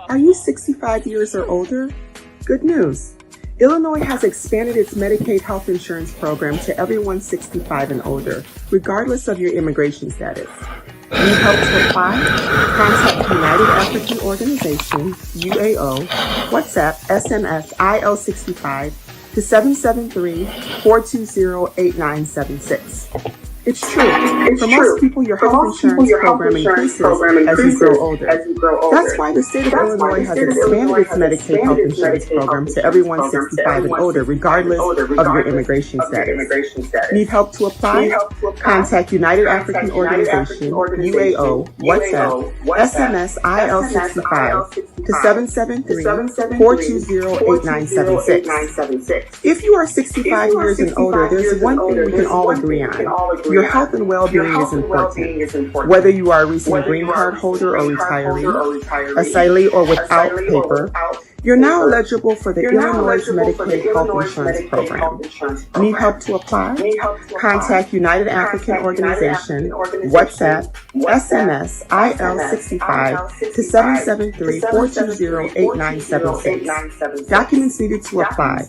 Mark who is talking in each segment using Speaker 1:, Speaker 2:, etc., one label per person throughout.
Speaker 1: Are you 65 years or older? Good news. Illinois has expanded its Medicaid health insurance program to everyone 65 and older, regardless of your immigration status. Need help to apply? Contact United African Organization, UAO, WhatsApp, SMS, IL65 to 773-420-8976. It's true. For most people, your health insurance program increases as you grow older. That's why the state of Illinois has expanded its Medicaid health insurance program to everyone 65 and older, regardless of your immigration status. Need help to apply? Contact United African Organization, UAO, WhatsApp, SMS, IL65 to 773-420-8976. If you are 65 years and older, there's one thing we can all agree on. Your health and well-being is important. Whether you are a recent green card holder or retiree, asylee or without paper, you're now eligible for the Illinois Medicaid Health Insurance Program. Need help to apply? Contact United African Organization, WhatsApp, SMS, IL65 to 773-420-8976. Documents needed to apply: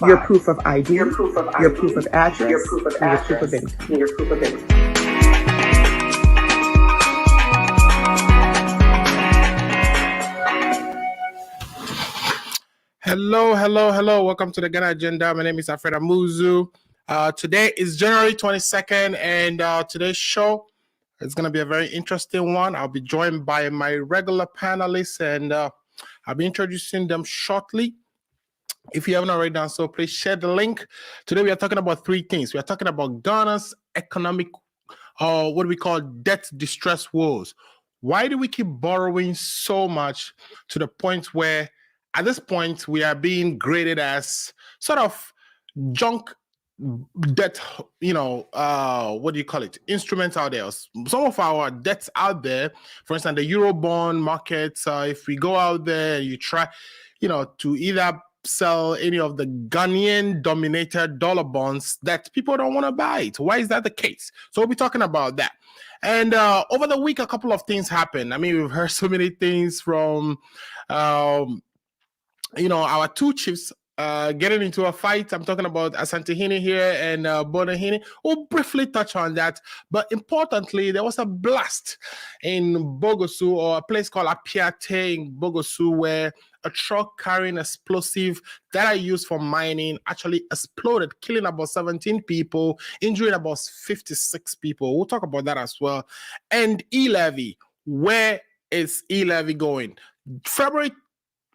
Speaker 1: your proof of ID, your proof of address, and your proof of income.
Speaker 2: Hello. Welcome to the Ghana Agenda. My name is Alfred Amuzu. Today is January 22nd, and today's show is going to be a very interesting one. I'll be joined by my regular panelists, and I'll be introducing them shortly. If you haven't already done so, please share the link. Today we are talking about three things. We are talking about Ghana's economic, what we call debt distress woes. Why do we keep borrowing so much to the point where at this point, we are being graded as sort of junk debt, instruments out there. Some of our debts out there, for instance, the Eurobond market, if we go out there and you try, to either sell any of the Ghanaian-dominated dollar bonds, that people don't want to buy it. Why is that the case? So we'll be talking about that. And over the week, a couple of things happened. I mean, we've heard so many things from our two chiefs getting into a fight. I'm talking about Asantehene here and Bonahini. We'll briefly touch on that. But importantly, there was a blast in Bogosu, or a place called Apiate in Bogosu, where a truck carrying explosive that are used for mining actually exploded, killing about 17 people, injuring about 56 people. We'll talk about that as well. And e-levy. Where is e-levy going? February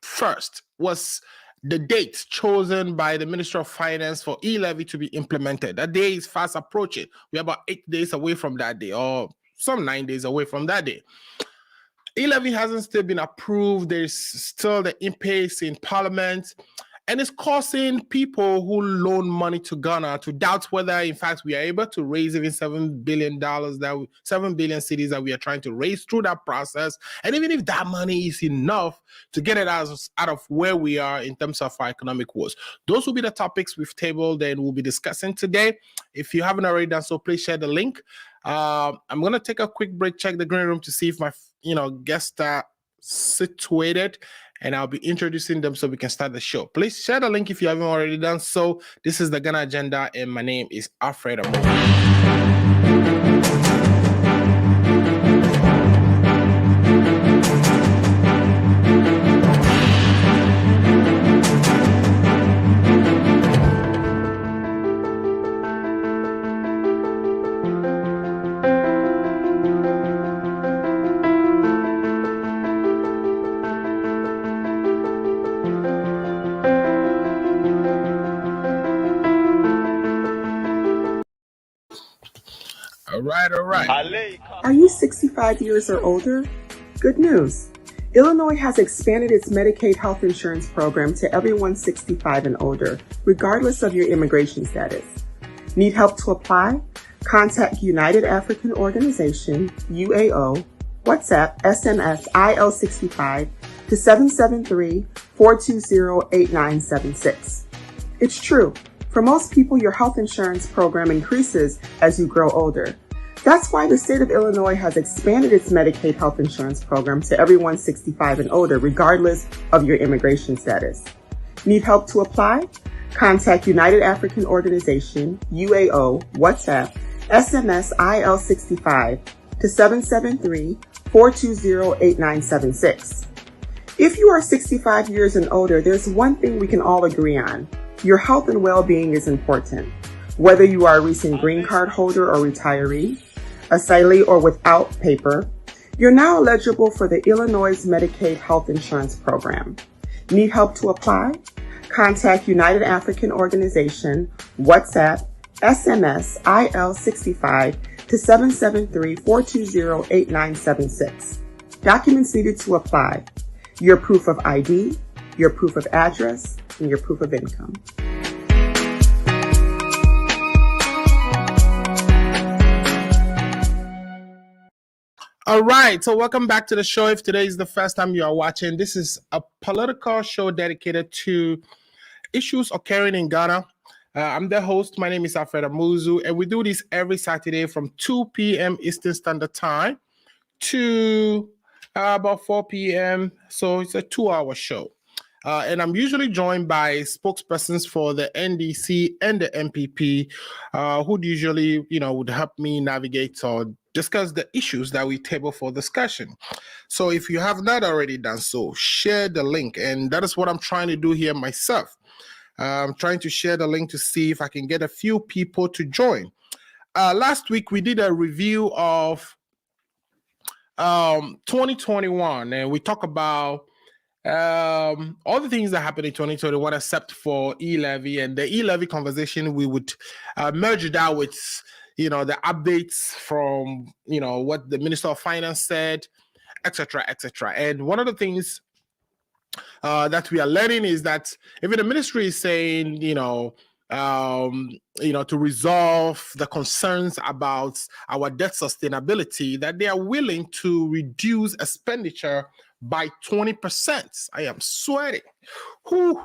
Speaker 2: 1st was the date chosen by the Minister of Finance for e-levy to be implemented. That day is fast approaching. We're about 8 days away from that day, or some 9 days away from that day. E-levy hasn't still been approved. There's still the impasse in Parliament, and it's causing people who loan money to Ghana to doubt whether, in fact, we are able to raise even $7 billion, 7 billion cedis that we are trying to raise through that process. And even if that money is enough to get it out of where we are in terms of our economic woes. Those will be the topics we've tabled and we'll be discussing today. If you haven't already done so, please share the link. I'm going to take a quick break, check the green room to see if my guests are situated, and I'll be introducing them so we can start the show. Please share the link if you haven't already done so. This is the Ghana Agenda, and my name is Alfred Amuzu. All right.
Speaker 1: Are you 65 years or older? Good news. Illinois has expanded its Medicaid health insurance program to everyone 65 and older, regardless of your immigration status. Need help to apply? Contact United African Organization, UAO, WhatsApp, SMS, IL65 to 773-420-8976. It's true. For most people, your health insurance program increases as you grow older. That's why the state of Illinois has expanded its Medicaid health insurance program to everyone 65 and older, regardless of your immigration status. Need help to apply? Contact United African Organization, UAO, WhatsApp, SMS IL65 to 773-420-8976. If you are 65 years and older, there's one thing we can all agree on. Your health and well-being is important. Whether you are a recent green card holder or retiree, asylee or without paper, you're now eligible for the Illinois Medicaid health insurance program. Need help to apply? Contact United African Organization, WhatsApp, SMS IL65 to 773-420-8976. Documents needed to apply: your proof of ID, your proof of address, and your proof of income.
Speaker 2: All right, so welcome back to the show. If today is the first time you are watching, this is a political show dedicated to issues occurring in Ghana. I'm the host. My name is Alfred Amuzu, and we do this every Saturday from 2 p.m. Eastern Standard Time to about 4 p.m. So it's a 2-hour show. And I'm usually joined by spokespersons for the NDC and the MPP, who usually, would help me navigate or discuss the issues that we table for discussion. So if you have not already done so, share the link. And that is what I'm trying to do here myself. I'm trying to share the link to see if I can get a few people to join. Last week, we did a review of 2021, and we talked about all the things that happened in 2021 except for e-levy, and the e-levy conversation we would merge that with the updates from what the Minister of Finance said, etc. And one of the things that we are learning is that even the ministry is saying to resolve the concerns about our debt sustainability, that they are willing to reduce expenditure by 20%. I am sweating. Whew.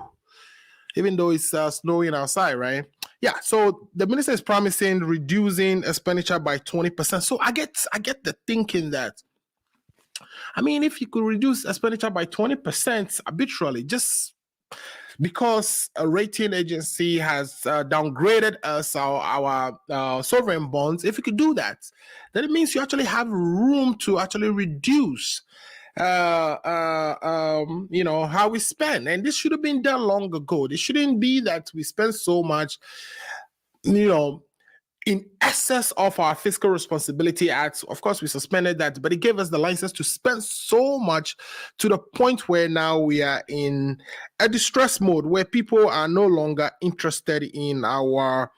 Speaker 2: Even though it's snowing outside, right? Yeah, so the minister is promising reducing expenditure by 20%. So I get the thinking that, if you could reduce expenditure by 20% arbitrarily, just because a rating agency has downgraded us our sovereign bonds, if you could do that, then it means you actually have room to actually reduce how we spend. And this should have been done long ago. It shouldn't be that we spend so much, in excess of our fiscal responsibility act. Of course, we suspended that, but it gave us the license to spend so much to the point where now we are in a distress mode where people are no longer interested in our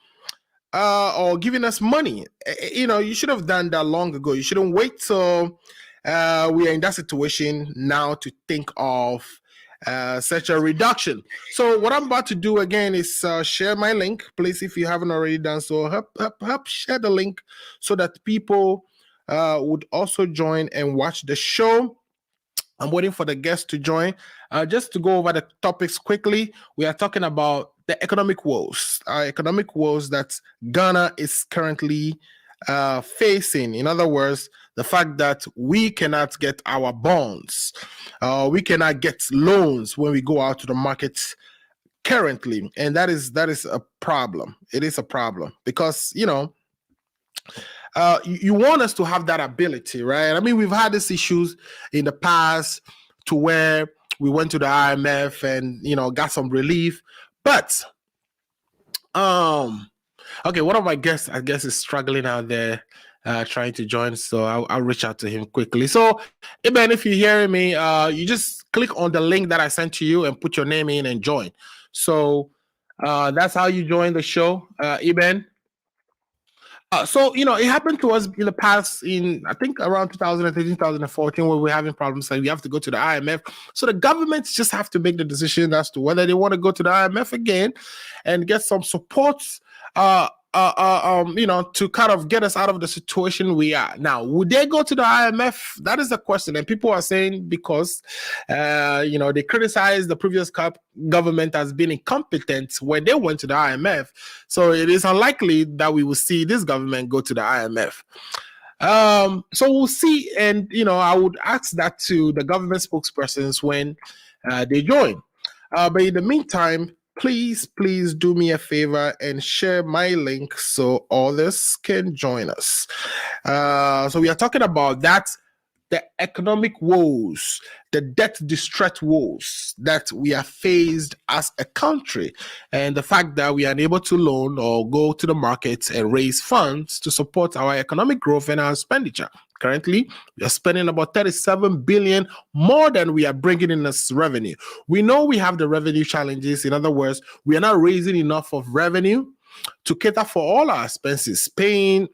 Speaker 2: or giving us money. You should have done that long ago. You shouldn't wait till we are in that situation now to think of such a reduction. So what I'm about to do again is share my link. Please, if you haven't already done so, help share the link so that people would also join and watch the show. I'm waiting for the guests to join. Just to go over the topics quickly, we are talking about the economic woes that Ghana is currently facing. In other words, the fact that we cannot get our bonds, we cannot get loans when we go out to the markets currently, and that is a problem. It is a problem because you want us to have that ability, right? We've had these issues in the past to where we went to the IMF and got some relief, but okay, one of my guests, I guess, is struggling out there, trying to join. So I'll reach out to him quickly. So, Eben, if you're hearing me, you just click on the link that I sent to you and put your name in and join. So that's how you join the show, Eben. So, it happened to us in the past in, I think, around 2013, 2014, where we're having problems. So we have to go to the IMF. So the governments just have to make the decision as to whether they want to go to the IMF again and get some support, to kind of get us out of the situation we are now. Would they go to the IMF? That is the question. And people are saying because, they criticize the previous government as being incompetent when they went to the IMF. So it is unlikely that we will see this government go to the IMF. So we'll see, and I would ask that to the government spokespersons when they join. But in the meantime, please do me a favor and share my link so others can join us. So we are talking about that, the economic woes, the debt distress woes that we are faced as a country, and the fact that we are unable to loan or go to the markets and raise funds to support our economic growth and our expenditure. Currently, we are spending about 37 billion more than we are bringing in as revenue. We know we have the revenue challenges. In other words, we are not raising enough of revenue to cater for all our expenses, paying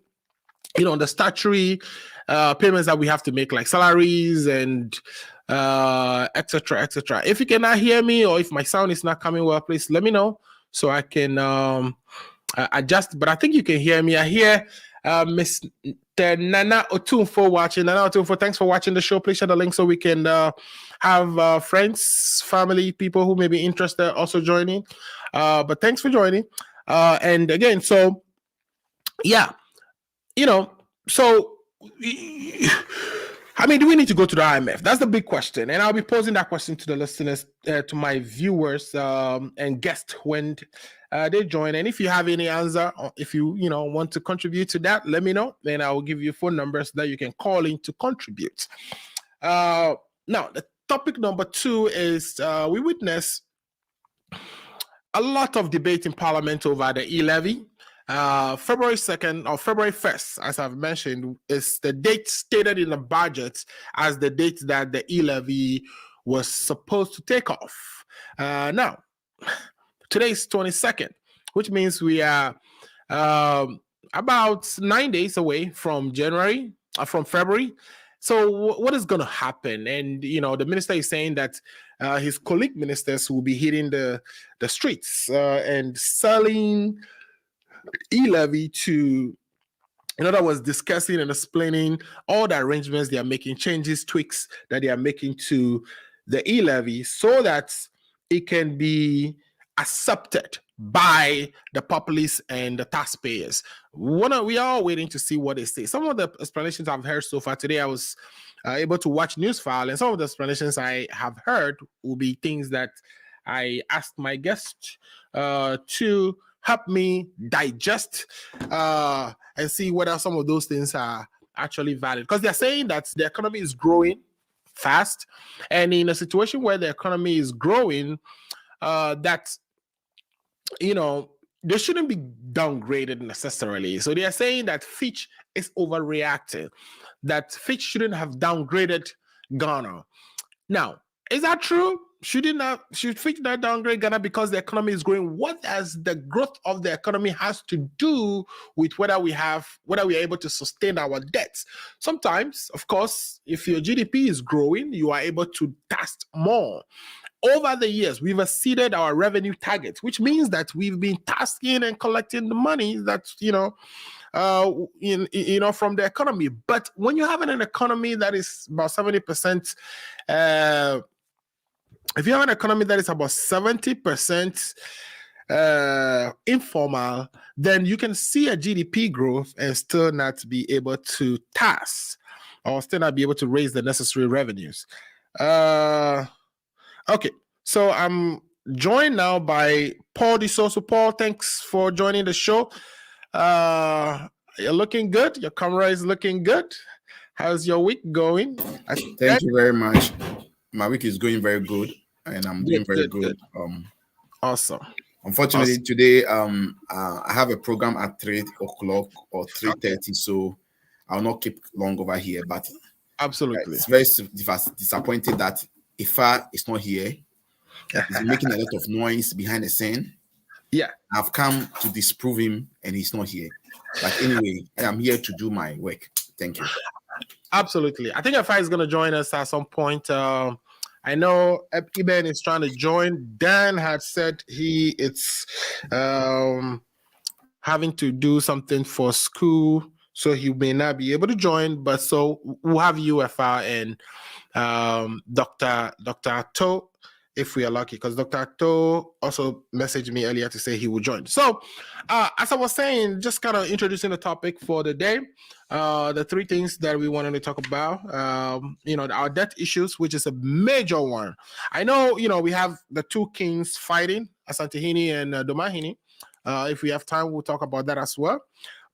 Speaker 2: the statutory payments that we have to make, like salaries and etc. etc. If you cannot hear me, or if my sound is not coming well, please let me know so I can adjust. But I think you can hear me. I hear Miss Nana Otunfo watching. Nana Otunfo, thanks for watching the show. Please share the link so we can have friends, family, people who may be interested also joining. But thanks for joining. And again, so yeah. So I mean, do we need to go to the IMF? That's the big question, and I'll be posing that question to the listeners, to my viewers and guests when they join. And if you have any answer, or if you want to contribute to that, let me know. Then I will give you phone numbers that you can call in to contribute. Now, the topic number 2 is we witness a lot of debate in Parliament over the e-levy. February 2nd or February 1st, as I've mentioned, is the date stated in the budget as the date that the e-levy was supposed to take off. Now, today is 22nd, which means we are about 9 days away from February. So what is going to happen? And, the minister is saying that his colleague ministers will be hitting the streets and selling e-levy to, in other words, discussing and explaining all the arrangements they are making, changes, tweaks that they are making to the e-levy so that it can be accepted by the populace and the taxpayers. We are waiting to see what they say. Some of the explanations I've heard so far today, I was able to watch Newsfile, and some of the explanations I have heard will be things that I asked my guest to help me digest and see whether some of those things are actually valid. Because they're saying that the economy is growing fast, and in a situation where the economy is growing, that they shouldn't be downgraded necessarily. So they are saying that Fitch is overreacting, that Fitch shouldn't have downgraded Ghana. Now, is that true? Should Fitch not downgrade Ghana because the economy is growing? What does the growth of the economy has to do with whether we are able to sustain our debts? Sometimes, of course, if your GDP is growing, you are able to tax more. Over the years, we've exceeded our revenue targets, which means that we've been tasking and collecting the money that from the economy. But when you have an economy that is about 70%, if you have an economy that is about 70% informal, then you can see a GDP growth and still not be able to tax or still not be able to raise the necessary revenues. Okay, so I'm joined now by Paul DeSoso. Paul, thanks for joining the show. You're looking good. Your camera is looking good. How's your week going?
Speaker 3: Thank you very much. My week is going very good, and I'm doing very good.
Speaker 2: Awesome.
Speaker 3: Unfortunately, today I have a program at 3 o'clock or 3:30, so I'll not keep long over here. But
Speaker 2: absolutely,
Speaker 3: it's very disappointing that Ifa is not here. He's making a lot of noise behind the scene.
Speaker 2: Yeah,
Speaker 3: I've come to disprove him, and he's not here. But anyway, I am here to do my work. Thank you.
Speaker 2: Absolutely. I think Ifa is going to join us at some point. I know Eben is trying to join. Dan had said he is having to do something for school, so he may not be able to join. But so we'll have you, Ifa, and Dr. To if we are lucky, because Dr. To also messaged me earlier to say he would join. So, as I was saying, just kind of introducing the topic for the day, the three things that we wanted to talk about, our debt issues, which is a major one. I know, we have the two kings fighting, Asantehene and Domahini. If we have time, we'll talk about that as well.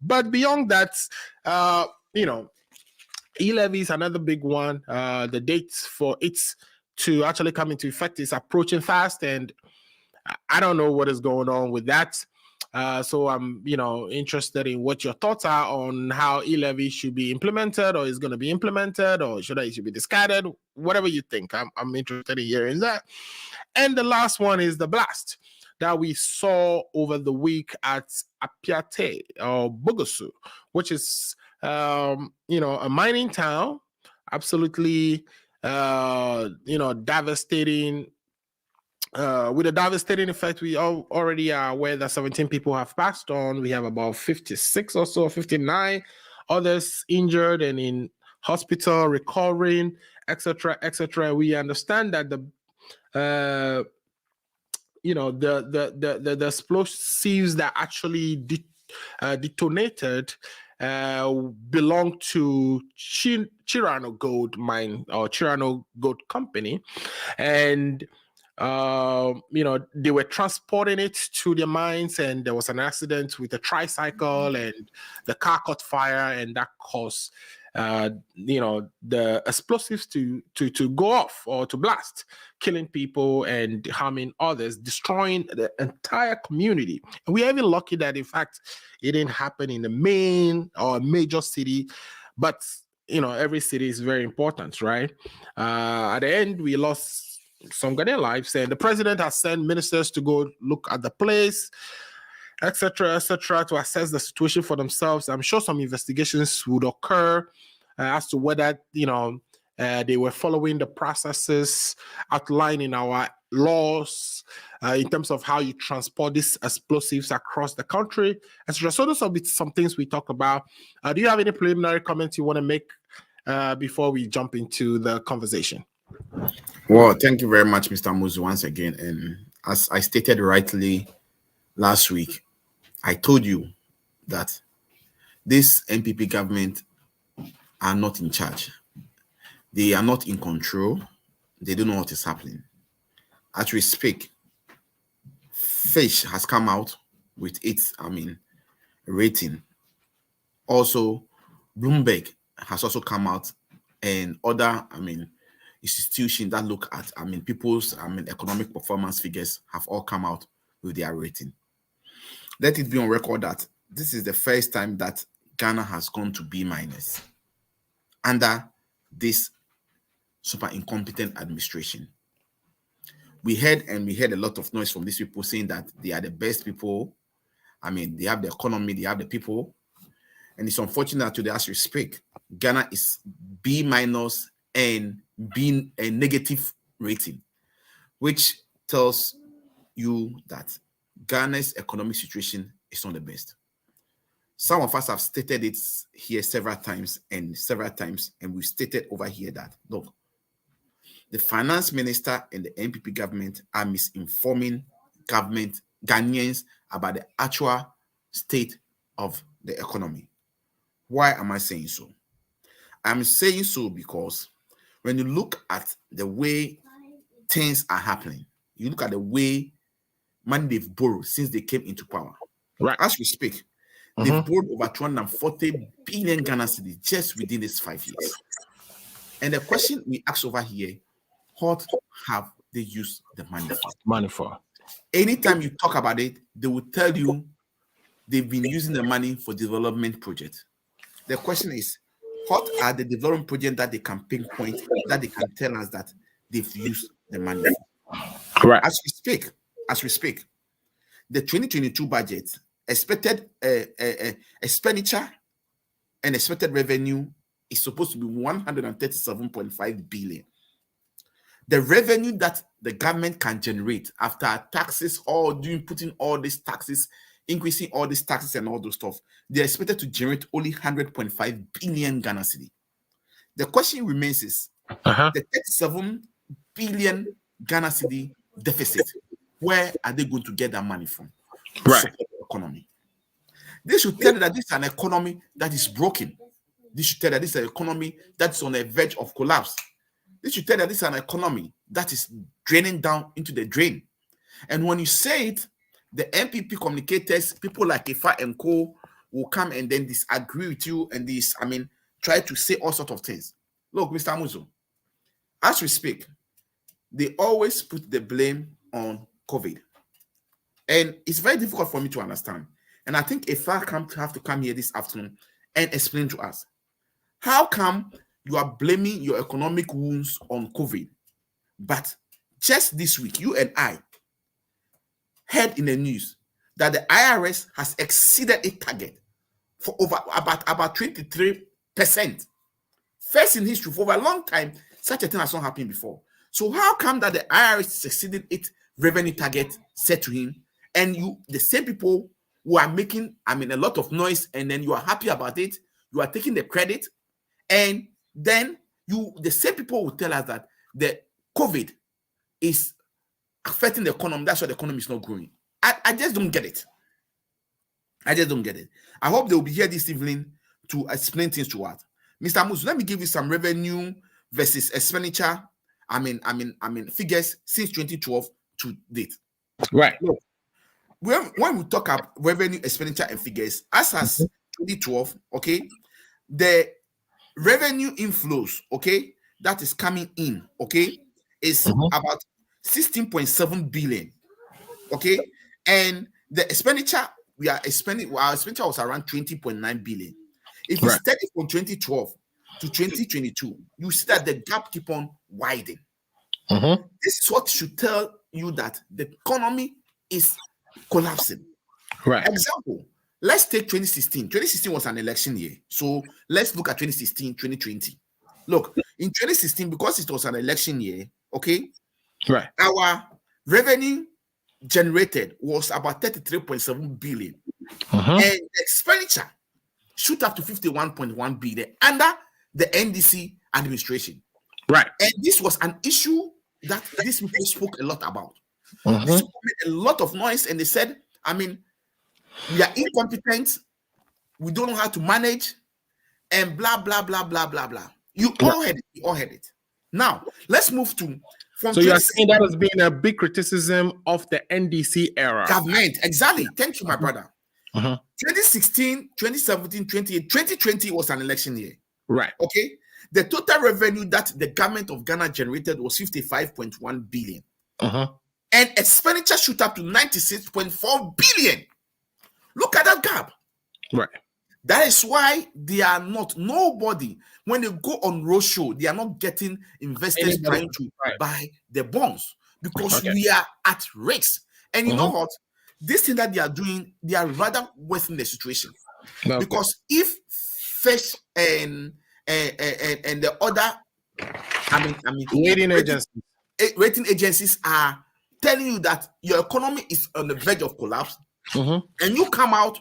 Speaker 2: But beyond that, e-levy is another big one. The dates for it to actually come into effect is approaching fast, and I don't know what is going on with that. So I'm, interested in what your thoughts are on how e-levy should be implemented, or is going to be implemented, or it should be discarded. Whatever you think, I'm interested in hearing that. And the last one is the blast that we saw over the week at Apiate or Bogosu, which is a mining town, absolutely devastating. With a devastating effect, we already are aware that 17 people have passed on. We have about 56 or so, 59 others injured and in hospital, recovering, etc., etc. We understand that the explosives that actually detonated belong to Chirano Gold Mine or Chirano Gold Company, and they were transporting it to the mines, and there was an accident with a tricycle, and the car caught fire, and that caused the explosives to go off or to blast, killing people and harming others, destroying the entire community. And we are even lucky that, in fact, it didn't happen in the main or major city, but every city is very important, right? At the end, we lost some Ghanaian lives, and the president has sent ministers to go look at the place, etc., to assess the situation for themselves. I'm sure some investigations would occur as to whether they were following the processes outlined in our laws in terms of how you transport these explosives across the country, etc. So those will be some things we talk about. Do you have any preliminary comments you want to make before we jump into the conversation?
Speaker 3: Well, thank you very much, Mr. Muzu, once again. And as I stated rightly last week, I told you that this NPP government are not in charge. They are not in control. They don't know what is happening. As we speak, Fish has come out with its, rating. Also, Bloomberg has also come out, and other, institutions that look at, people's, economic performance figures have all come out with their rating. Let it be on record that this is the first time that Ghana has gone to B- under this super incompetent administration. We heard a lot of noise from these people saying that they are the best people. They have the economy, they have the people. And it's unfortunate today as we speak, Ghana is B- and being a negative rating, which tells you that Ghana's economic situation is not the best. Some of us have stated it here several times, and we've stated over here that, look, the finance minister and the NPP government are misinforming Ghanaians about the actual state of the economy. Why am I saying so? I'm saying so because when you look at the way things are happening, you look at the way money they've borrowed since they came into power.
Speaker 2: Right.
Speaker 3: As we speak, they've borrowed over 240 billion Ghana cedis just within these 5 years. And the question we ask over here, what have they used the money for? Anytime you talk about it, they will tell you they've been using the money for development projects. The question is, what are the development projects that they can pinpoint, that they can tell us that they've used the money for?
Speaker 2: Right.
Speaker 3: As we speak, the 2022 budget expected expenditure and expected revenue is supposed to be 137.5 billion. The revenue that the government can generate after taxes or putting all these taxes, increasing all these taxes and all those stuff, they're expected to generate only 100.5 billion Ghana cedi. The question remains is, the 37 billion Ghana cedi deficit. Where are they going to get that money from?
Speaker 2: Right.
Speaker 3: Support the economy. They should tell you that this is an economy that is broken. They should tell you that this is an economy that's on the verge of collapse. They should tell you that this is an economy that is draining down into the drain. And when you say it, the MPP communicators, people like Ifa and Co, will come and then disagree with you and try to say all sorts of things. Look, Mr. Muzo, as we speak, they always put the blame on COVID. And it's very difficult for me to understand. And I think Ifa have to come here this afternoon and explain to us, how come you are blaming your economic wounds on COVID, but just this week, you and I heard in the news that the IRS has exceeded its target for about 23%. First in history, for a long time, such a thing has not happened before. So how come that the IRS exceeded its revenue target set to him, and you, the same people who are making, a lot of noise, and then you are happy about it, you are taking the credit, and then the same people will tell us that the COVID is affecting the economy. That's why the economy is not growing. I just don't get it. I just don't get it. I hope they will be here this evening to explain things to us. Mr. Musu, let me give you some revenue versus expenditure. Figures since 2012 to date.
Speaker 2: Right.
Speaker 3: Look, when we talk about revenue, expenditure, and figures, as 2012, okay, the revenue inflows, okay, that is coming in, okay, is about 16.7 billion, okay, and the expenditure our expenditure was around 20.9 billion. If you study from 2012 to 2022, you see that the gap keep on widening. This is what should tell you that the economy is collapsing.
Speaker 2: Right.
Speaker 3: Example, let's take 2016. 2016 was an election year. So let's look at 2016, 2020. Look, in 2016, because it was an election year, okay,
Speaker 2: right,
Speaker 3: our revenue generated was about 33.7 billion. And the expenditure shoot up to 51.1 billion under the NDC administration.
Speaker 2: Right.
Speaker 3: And this was an issue that these people spoke a lot about. These people made a lot of noise, and they said, we are incompetent, we don't know how to manage, and blah, blah, blah, blah, blah, blah. You all heard it. You all heard it. Now, let's move to...
Speaker 2: So you are saying that has been a big criticism of the NDC era.
Speaker 3: Government, exactly. Thank you, my brother. 2016, 2017, 2020 was an election year.
Speaker 2: Right.
Speaker 3: Okay. The total revenue that the government of Ghana generated was 55.1 billion. And expenditure shoot up to 96.4 billion. Look at that gap.
Speaker 2: Right.
Speaker 3: That is why they are not, nobody, when they go on roadshow, they are not getting investors trying to buy the bonds, because we are at risk. And you know what? This thing that they are doing, they are rather worsening the situation. Because if Fish and the other, rating agencies are telling you that your economy is on the verge of collapse, and you come out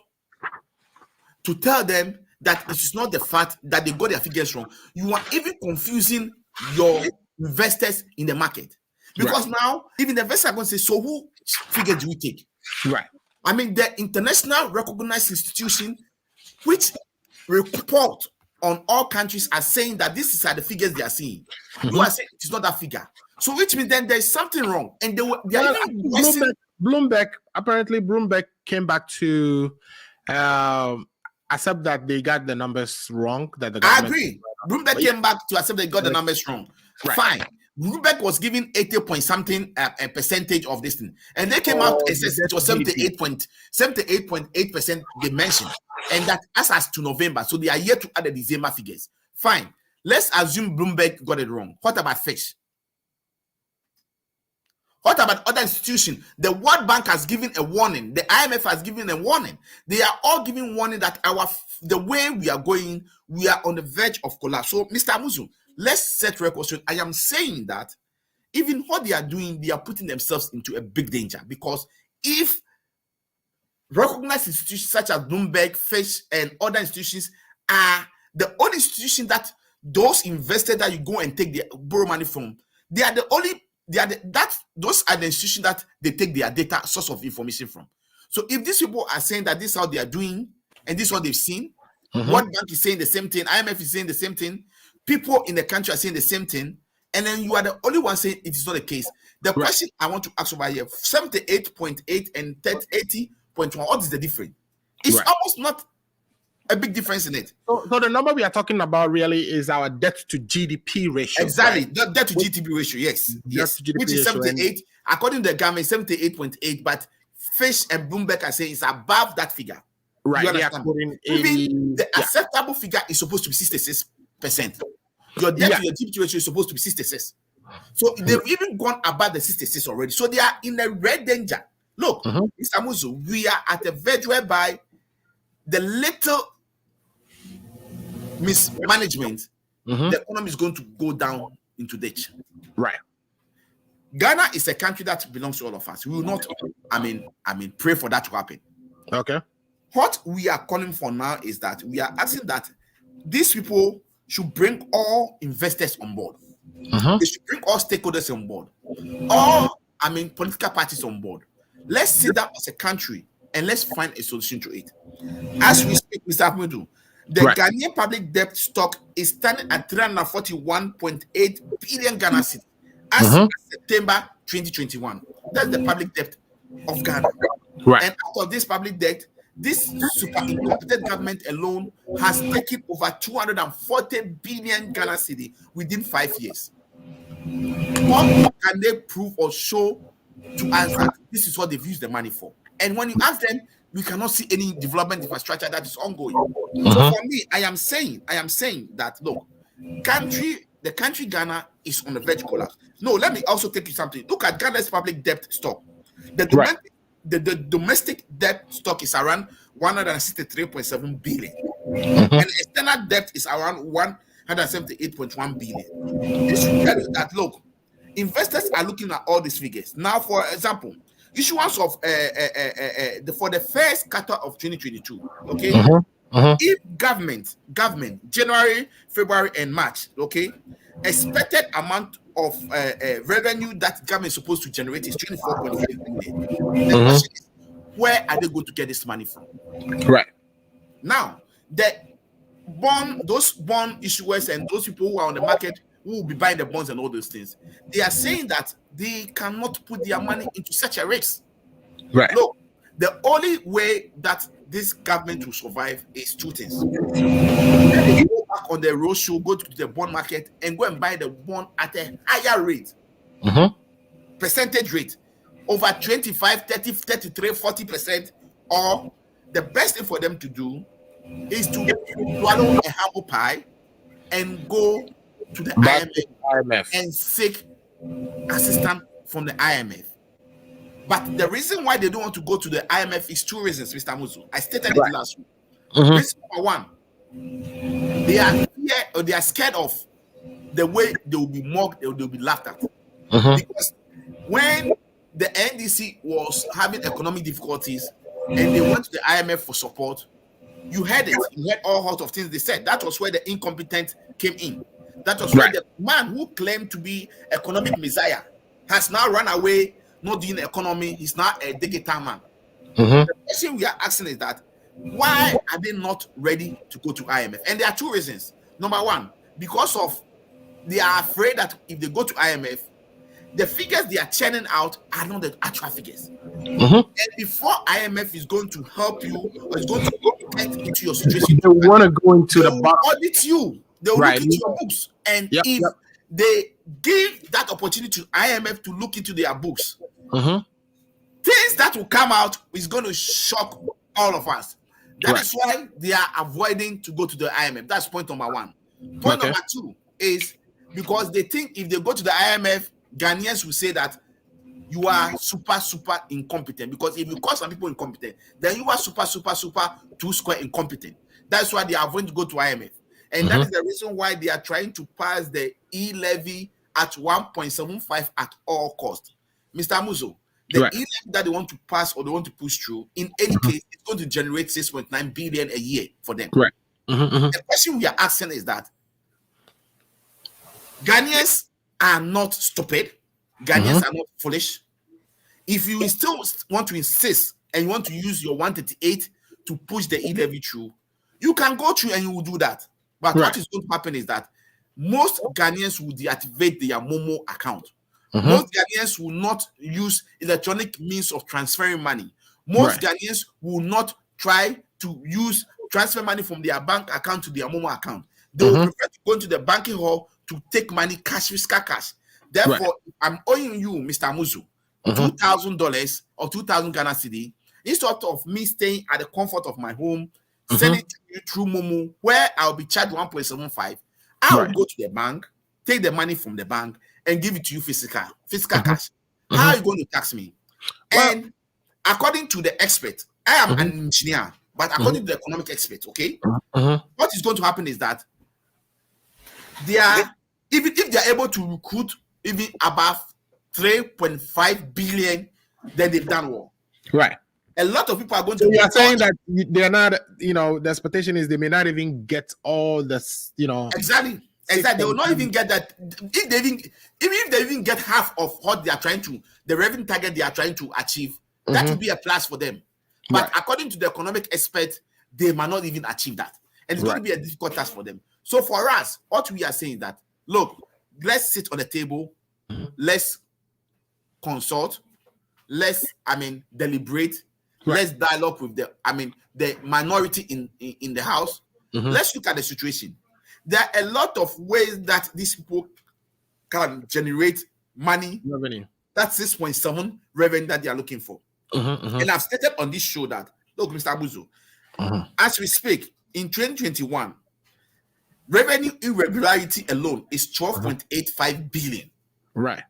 Speaker 3: to tell them that it is not the fact that they got their figures wrong, you are even confusing your investors in the market. Because now, even the investors are going to say, so who figure do we take?
Speaker 2: Right.
Speaker 3: The international recognized institution, which report on all countries, are saying that this are the figures they are seeing. You are saying it is not that figure. So which means then there is something wrong. And they are
Speaker 2: Bloomberg came back to accept that they got the numbers wrong.
Speaker 3: I agree. Bloomberg came back to accept they got the numbers wrong. Right. Fine. Bloomberg was given 80 point something a percentage of this thing, and they came out and said it was 78.8% they mentioned, and that as to November, so they are yet to add the December figures. Fine. Let's assume Bloomberg got it wrong. What about Fish? What about other institutions? The World Bank has given a warning. The IMF has given a warning. They are all giving warning that the way we are going, we are on the verge of collapse. So, Mr. Muzu, let's set record straight. I am saying that even what they are doing, they are putting themselves into a big danger, because if recognized institutions such as Bloomberg, Fish, and other institutions are the only institution that those investors that you go and take the borrow money from, they are the only those are the institutions that they take their data source of information from. So if these people are saying that this is how they are doing and this is what they've seen, World Bank is saying the same thing, IMF is saying the same thing, people in the country are saying the same thing, and then you are the only one saying it is not the case. The question I want to ask over here, 78.8 and 80.1, what is the difference? It's almost not a big difference in it.
Speaker 2: So the number we are talking about really is our debt to GDP ratio.
Speaker 3: Exactly, the debt to GDP ratio, yes. Which is 78, according to the government, 78.8, but Fish and Bloomberg are saying it's above that figure.
Speaker 2: Right.
Speaker 3: Even the acceptable figure is supposed to be 66%. Your debt to your GDP ratio is supposed to be 66. So they've even gone above the 66 already. So they are in a red danger. Look, Mr. Muzu, we are at a verge whereby the little mismanagement, the economy is going to go down into ditch.
Speaker 2: Right.
Speaker 3: Ghana is a country that belongs to all of us. We will not, pray for that to happen.
Speaker 2: Okay.
Speaker 3: What we are calling for now is that we are asking that these people should bring all investors on board. They should bring all stakeholders on board. All, political parties on board. Let's sit down as a country and let's find a solution to it. As we speak, Mr. Ahmedu, the Ghanaian public debt stock is standing at 341.8 billion Ghana cedis as of September 2021. That's the public debt of Ghana.
Speaker 2: Right.
Speaker 3: And out of this public debt, this super incompetent government alone has taken over 240 billion Ghana cedi within 5 years. What can they prove or show to us that this is what they've used the money for? And when you ask them, we cannot see any development infrastructure that is ongoing. So for me, I am saying that look, the country Ghana is on the verge of collapse. No, let me also take you something. Look at Ghana's public debt stock. The domestic debt stock is around 163.7 billion. And the external debt is around 178.1 billion. This should tell you that look, investors are looking at all these figures. Now, for example, issuance of for the first quarter of 2022, okay? If government January, February, and March, okay, expected amount of revenue that government is supposed to generate is 24.5 billion. The question is, where are they going to get this money from?
Speaker 2: Right.
Speaker 3: Now, those bond issuers and those people who are on the market who will be buying the bonds and all those things, they are saying that they cannot put their money into such a risk.
Speaker 2: Right.
Speaker 3: Look, the only way that this government will survive is two things. They go back on the roadshow, go to the bond market and go and buy the bond at a higher rate, percentage rate, over 25, 30, 33, 40%. Or the best thing for them to do is to swallow a humble pie and go to the IMF and seek assistance from the IMF. But the reason why they don't want to go to the IMF is two reasons, Mr. Muzu. I stated it last week. Reason number one, they are scared of the way they will be mocked, they will be laughed at. Because when the NDC was having economic difficulties and they went to the IMF for support, you heard it. You heard all sorts of things they said. That was where the incompetent came in. That was where the man who claimed to be economic messiah has now run away, not doing the economy. He's now a digital man. The question we are asking is that why are they not ready to go to IMF? And there are two reasons. Number one, because of they are afraid that if they go to IMF, the figures they are churning out are not the actual figures. And before IMF is going to help you or is going to get into your situation,
Speaker 2: they want to go into the
Speaker 3: bottom. Audit you. They will look into your books. And if they give that opportunity to IMF to look into their books, things that will come out is going to shock all of us. That is why they are avoiding to go to the IMF. That's point number one. Point number two is because they think if they go to the IMF, Ghanaians will say that you are super incompetent. Because if you call some people incompetent, then you are super 2 square incompetent. That's why they are going to go to IMF. And that is the reason why they are trying to pass the e-levy at 1.75 at all costs. Mr. Muzo, the e-levy that they want to pass or they want to push through, in any case, it's going to generate 6.9 billion a year for them. The question we are asking is that Ghanaians are not stupid. Ghanaians are not foolish. If you still want to insist and you want to use your 138 to push the e-levy through, you can go through and you will do that. But what is going to happen is that most Ghanaians will deactivate their Momo account. Most Ghanaians will not use electronic means of transferring money. Most Ghanaians will not try to transfer money from their bank account to their Momo account. They will prefer to go into the banking hall to take money cash, cash. Therefore, I'm owing you, Mr. Muzu, $2,000 or 2,000 Ghana cedi, instead of me staying at the comfort of my home, send it to you through Momo, where I'll be charged 1.75. I'll go to the bank, take the money from the bank, and give it to you physical cash. How are you going to tax me? And according to the expert, I am an engineer, but according to the economic expert, okay, what is going to happen is that they are, even if they are able to recruit even above 3.5 billion, then they've done well.
Speaker 2: Right.
Speaker 3: A lot of people are going to.
Speaker 2: So you are saying that they're not, the expectation is they may not even get all this,
Speaker 3: Exactly. They will not even get that. If they even get half of what they are trying to, the revenue target they are trying to achieve, that will be a plus for them. But according to the economic expert, they might not even achieve that. And it's going to be a difficult task for them. So for us, what we are saying is that, look, let's sit on the table, let's consult, let's, deliberate, let's dialogue with the minority in the house. Let's look at the situation. There are a lot of ways that these people can generate revenue. That's 6.7 revenue that they are looking for. And I've stated on this show that, look, Mr. Abuzo, as we speak, in 2021, revenue irregularity alone is 12.85 billion.
Speaker 2: Right.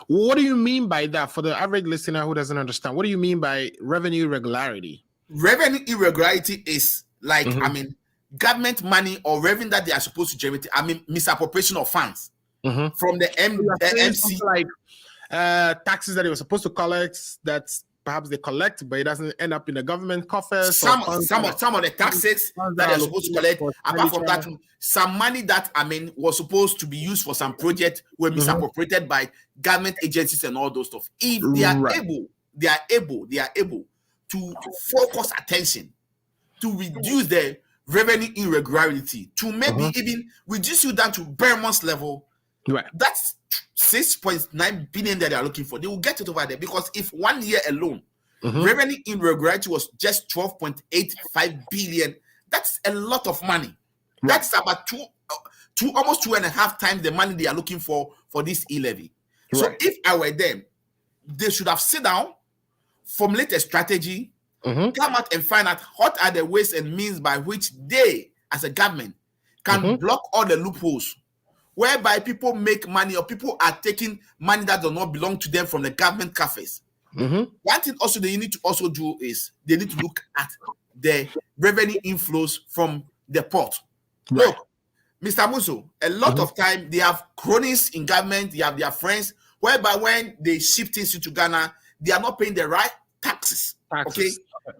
Speaker 2: What do you mean by that for the average listener who doesn't understand? What do you mean by revenue irregularity?
Speaker 3: Revenue irregularity is like, government money or revenue that they are supposed to generate. Misappropriation of funds from the MC.
Speaker 2: Like taxes that they were supposed to collect that perhaps they collect, but it doesn't end up in the government coffers.
Speaker 3: Some of the taxes that they're supposed to collect, apart from that, some money that was supposed to be used for some project were misappropriated by government agencies and all those stuff. If they are able to focus attention to reduce the revenue irregularity, to maybe even reduce you down to bare months level.
Speaker 2: Right.
Speaker 3: That's 6.9 billion that they are looking for. They will get it over there, because if 1 year alone, revenue irregularity was just 12.85 billion, that's a lot of money. Right. That's about almost 2.5 times the money they are looking for this e-levy. Right. So if I were them, they should have sit down, formulate a strategy, come out and find out what are the ways and means by which they, as a government, can block all the loopholes whereby people make money or people are taking money that does not belong to them from the government coffers. One thing also they need to also do is they need to look at the revenue inflows from the port. Right. Look, Mr. Muso, a lot of time they have cronies in government, they have their friends, whereby when they ship things into Ghana, they are not paying the right taxes. Okay?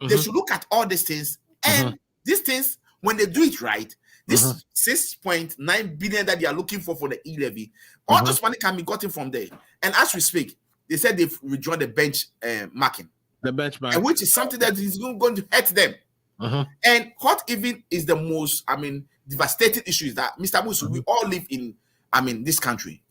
Speaker 3: They should look at all these things, and these things, when they do it right, this 6.9 billion that they are looking for the e-levy, all this money can be gotten from there. And as we speak, they said they've withdrawn the bench marking.
Speaker 2: The benchmark.
Speaker 3: And which is something that is going to hurt them. And what even is the most, devastating issue is that, Mr. Musu, we all live in, this country.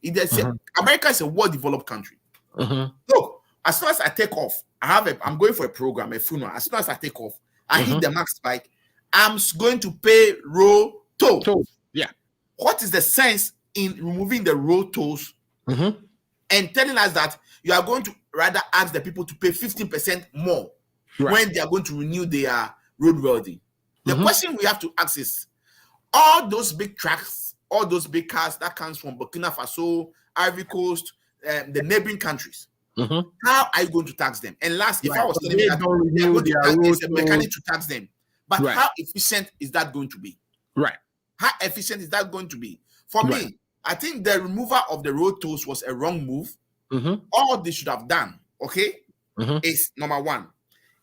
Speaker 3: America is a well-developed country. Look, as soon as I take off, I'm going for a program, a funeral. As soon as I take off, I hit the max spike, I'm going to pay road toll.
Speaker 2: Yeah.
Speaker 3: What is the sense in removing the road tolls and telling us that you are going to rather ask the people to pay 15% more when they are going to renew their roadworthy? The question we have to ask is, all those big trucks, all those big cars that comes from Burkina Faso, Ivory Coast, the neighboring countries, how are you going to tax them? And last, if I was telling you that they're going to tax a mechanic to tax them, but how efficient is that going to be?
Speaker 2: Right.
Speaker 3: How efficient is that going to be? For me, I think the removal of the road tolls was a wrong move. All they should have done, is number one,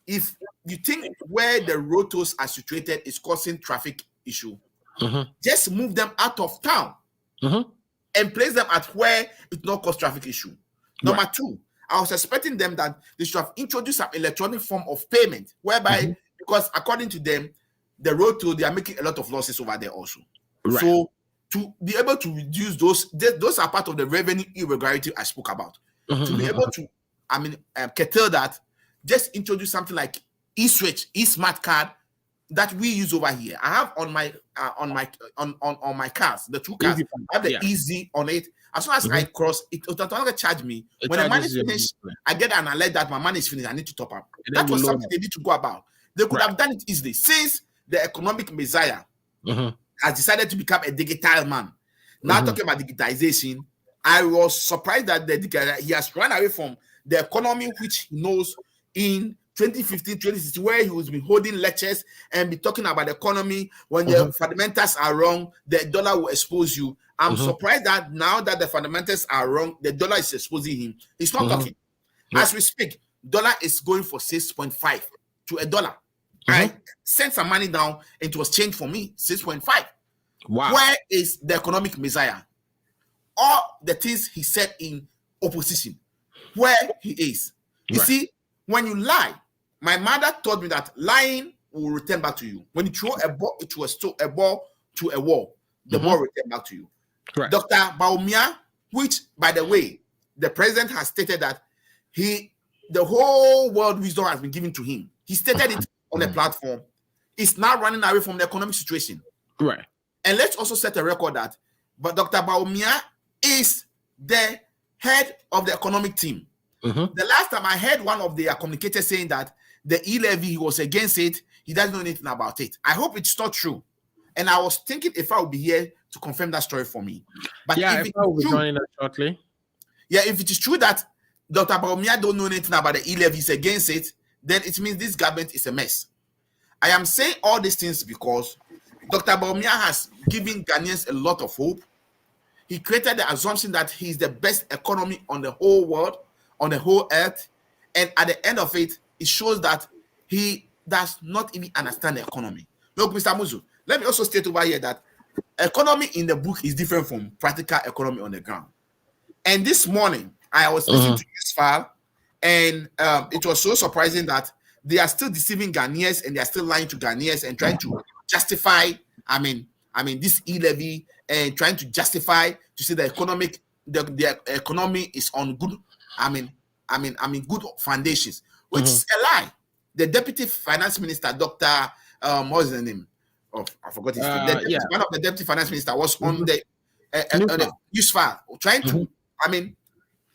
Speaker 3: if you think where the road tolls are situated is causing traffic issue, just move them out of town and place them at where it not cause traffic issue. Number two, I was expecting them that they should have introduced an electronic form of payment, whereby, because according to them, the road to, they are making a lot of losses over there also.
Speaker 2: Right.
Speaker 3: So to be able to reduce those are part of the revenue irregularity I spoke about. To be able to, curtail that, just introduce something like e-switch, e-smart card that we use over here. I have on my cars, the two cars, I have the easy on it. As soon as I cross, it automatically charge me. When the money is finished, I get an alert that my money is finished. I need to top up. That was something they need to go about. They could have done it easily. Since the economic messiah has decided to become a digital man, now talking about digitization, I was surprised that he has run away from the economy which he knows in 2015, 2016, where he was been holding lectures and be talking about the economy. When the fundamentals are wrong, the dollar will expose you. I'm surprised that now that the fundamentals are wrong, the dollar is exposing him. He's not talking. As we speak, dollar is going for 6.5 to a dollar. I sent some money down, and it was changed for me, 6.5.
Speaker 2: Wow.
Speaker 3: Where is the economic messiah? All the things he said in opposition, where he is. You see, when you lie, my mother told me that lying will return back to you. When you throw a ball to a wall, the ball will return back to you.
Speaker 2: Correct.
Speaker 3: Dr. Baumia, which, by the way, the president has stated that the whole world wisdom has been given to him. He stated it on the platform. Is now running away from the economic situation.
Speaker 2: Right.
Speaker 3: And let's also set a record that, but Dr. Baumia is the head of the economic team. The last time I heard one of their communicators saying that the e-levy, he was against it, he doesn't know anything about it. I hope it's not true. And I was thinking if I would be here to confirm that story for me. But
Speaker 2: if I will be joining us shortly.
Speaker 3: Yeah, if it is true that Dr. Baumia don't know anything about the e-levy, he's against it, then it means this government is a mess. I am saying all these things because Dr. Baumia has given Ghanaians a lot of hope. He created the assumption that he's the best economy on the whole world, on the whole earth. And at the end of it, it shows that he does not even understand the economy. Look, Mr. Muzu, let me also state over here that economy in the book is different from practical economy on the ground. And this morning, I was listening to this file, and it was so surprising that they are still deceiving Ghanaians and they are still lying to Ghanaians and trying to justify, this e-levy, and trying to justify to say the economy is on good, good foundations, which is a lie. The deputy finance minister, Dr. What's the name? Oh, I forgot his name. One of the deputy finance minister was on the news file trying to,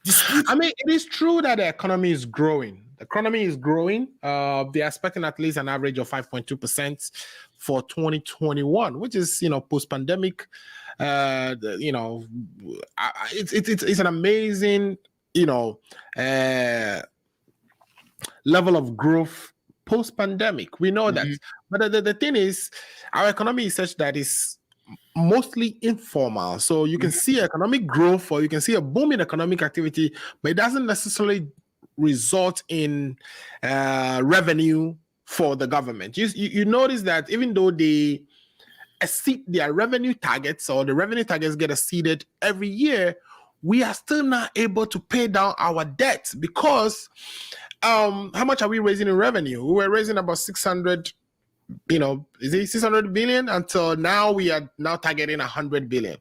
Speaker 3: dispute.
Speaker 2: It is true that the economy is growing. The economy is growing. They're expecting at least an average of 5.2% for 2021, which is, post-pandemic. It's an amazing, level of growth post-pandemic. We know that. But the thing is, our economy is such that it's mostly informal. So you can see economic growth, or you can see a boom in economic activity, but it doesn't necessarily result in revenue for the government. You notice that even though they exceed their revenue targets, or the revenue targets get exceeded every year, we are still not able to pay down our debt because how much are we raising in revenue? We were raising about 600, is it 600 billion? Until now, we are now targeting 100 billion.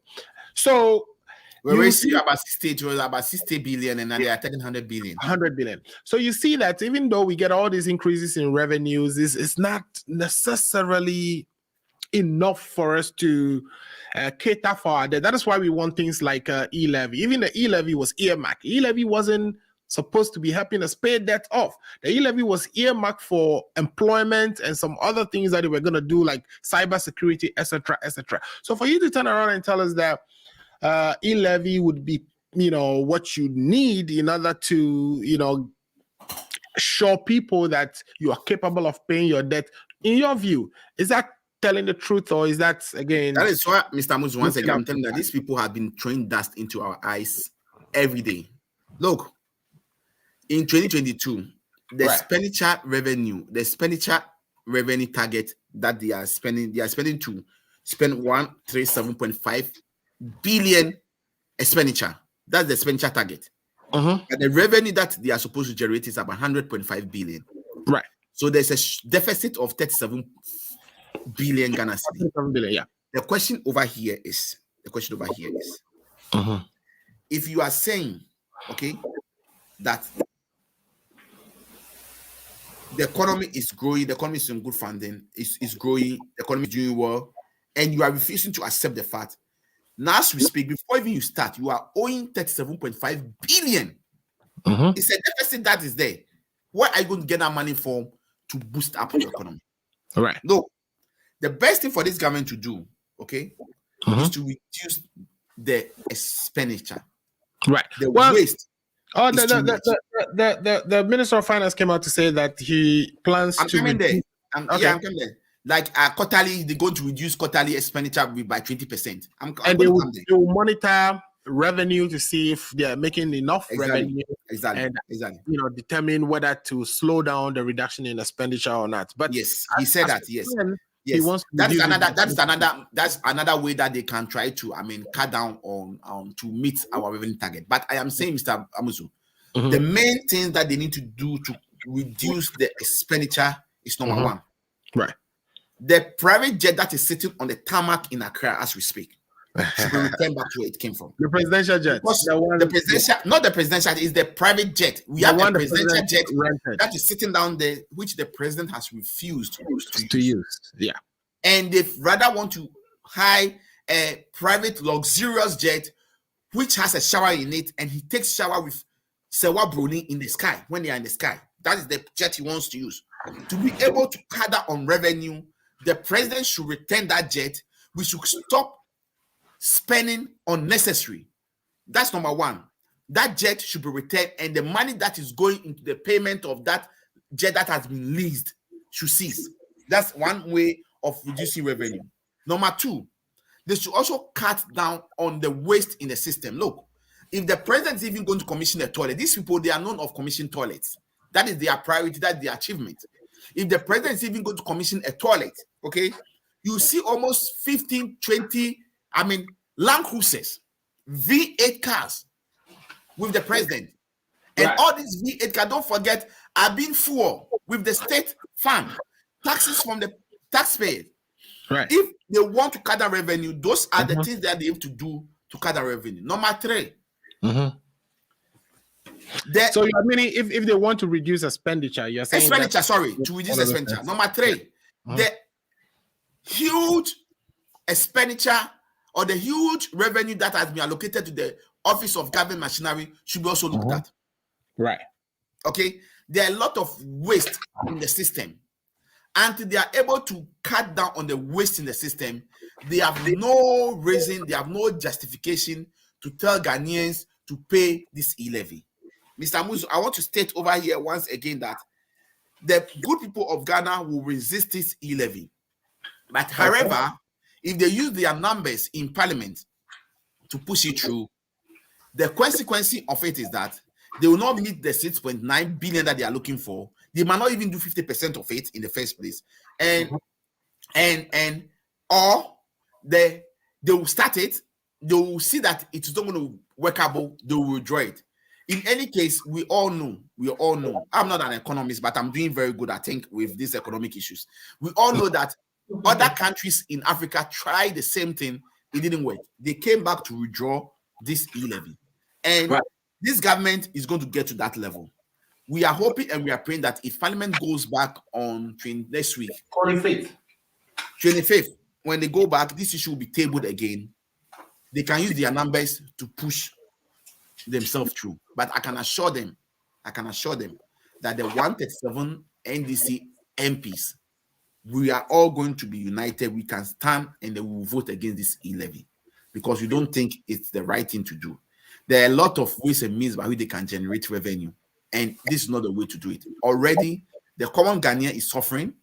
Speaker 2: So
Speaker 3: we're raising about 60 billion, and now they are taking 100 billion.
Speaker 2: 100 billion. So you see that even though we get all these increases in revenues, it's not necessarily enough for us to cater for our debt. That is why we want things like e-levy. Even the e-levy was earmarked. E-levy wasn't supposed to be helping us pay debt off. The e-levy was earmarked for employment and some other things that they were going to do, like cybersecurity, etc., etc. So for you to turn around and tell us that e-levy would be, what you need in order to, show people that you are capable of paying your debt, in your view, is that telling the truth, or is that, again?
Speaker 3: That is why, Mr. Muzu, once again, I'm telling you that these people have been throwing dust into our eyes every day. Look, in 2022, the expenditure revenue target that they are spending to spend 137.5 billion expenditure. That's the expenditure target.
Speaker 2: Mm-hmm.
Speaker 3: And the revenue that they are supposed to generate is about 100.5 billion.
Speaker 2: Right.
Speaker 3: So there's a deficit of 37 billion Ghana cedi.
Speaker 2: 37 billion, yeah.
Speaker 3: The question over here is,
Speaker 2: Mm-hmm.
Speaker 3: if you are saying, okay, that the economy is growing, the economy is in good funding, is growing, the economy is doing well, and you are refusing to accept the fact, now as we speak, before even you start, you are owing 37.5 billion.
Speaker 2: Mm-hmm.
Speaker 3: It's a deficit that is there. Where are you going to get that money from to boost up your economy?
Speaker 2: Right.
Speaker 3: No. The best thing for this government to do, okay,
Speaker 2: Mm-hmm.
Speaker 3: is to reduce the expenditure.
Speaker 2: Right.
Speaker 3: The waste.
Speaker 2: Oh, the Minister of Finance came out to say that he plans
Speaker 3: I'm
Speaker 2: to.
Speaker 3: coming there.
Speaker 2: Okay.
Speaker 3: Yeah, I'm coming there. Like quarterly, they're going to reduce quarterly expenditure by 20%.
Speaker 2: And they will monitor revenue to see if they are making enough revenue.
Speaker 3: Exactly.
Speaker 2: And
Speaker 3: exactly.
Speaker 2: Determine whether to slow down the reduction in expenditure or not. But
Speaker 3: yes, he said that. Yes.
Speaker 2: He wants to
Speaker 3: that's another way that they can try to, cut down on to meet our revenue target. But I am saying, Mr. Amuzu,
Speaker 2: mm-hmm.
Speaker 3: the main thing that they need to do to reduce the expenditure is number
Speaker 2: mm-hmm.
Speaker 3: one.
Speaker 2: Right.
Speaker 3: The private jet that is sitting on the tarmac in Accra as we speak should be returned back to where it came from.
Speaker 2: The presidential jet.
Speaker 3: Not the presidential, it's the private jet. We have a presidential jet that is sitting down there, which the president has refused to use.
Speaker 2: Yeah.
Speaker 3: And they rather want to hire a private luxurious jet, which has a shower in it, and he takes shower with Sewa Bruni in the sky when they are in the sky. That is the jet he wants to use. To be able to cut down on revenue, the president should return that jet. We should stop spending unnecessary. That's number one. That jet should be returned, and the money that is going into the payment of that jet that has been leased should cease. That's one way of reducing revenue. Number two, they should also cut down on the waste in the system. Look, if the president is even going to commission a toilet, these people, they are known of commissioning toilets. That is their priority, that's their achievement. If the president is even going to commission a toilet, okay, you see almost 15, 20, Land Cruisers, V8 cars with the president. And right. All these V8 cars, don't forget, are being fueled with the state fund, taxes from the taxpayers.
Speaker 2: Right.
Speaker 3: If they want to cut down revenue, those are the things that they have to do to cut down revenue. Number three.
Speaker 2: Mm-hmm. So if they want to reduce expenditure, you're saying
Speaker 3: to reduce expenditure. Number three, the huge expenditure or the huge revenue that has been allocated to the Office of Government Machinery should be also looked at.
Speaker 2: Right.
Speaker 3: Okay. There are a lot of waste in the system. Until they are able to cut down on the waste in the system, they have no reason, they have no justification to tell Ghanaians to pay this e-levy. Mr. Muzu, I want to state over here once again that the good people of Ghana will resist this e-levy. But however, if they use their numbers in parliament to push it through, the consequence of it is that they will not meet the 6.9 billion that they are looking for. They might not even do 50% of it in the first place. Or they will start it, they will see that it's not going to workable, they will withdraw it. In any case, we all know, I'm not an economist, but I'm doing very good, I think, with these economic issues. We all know that other countries in Africa tried the same thing, it didn't work. They came back to withdraw this e-levy. And this government is going to get to that level. We are hoping and we are praying that if Parliament goes back on next week, 25th, when they go back, this issue will be tabled again. They can use their numbers to push themselves through. But I can assure them that the 137 NDC MPs, we are all going to be united. We can stand and they will vote against this e-levy because we don't think it's the right thing to do. There are a lot of ways and means by which they can generate revenue. And this is not the way to do it. Already, the common Ghanaian is suffering.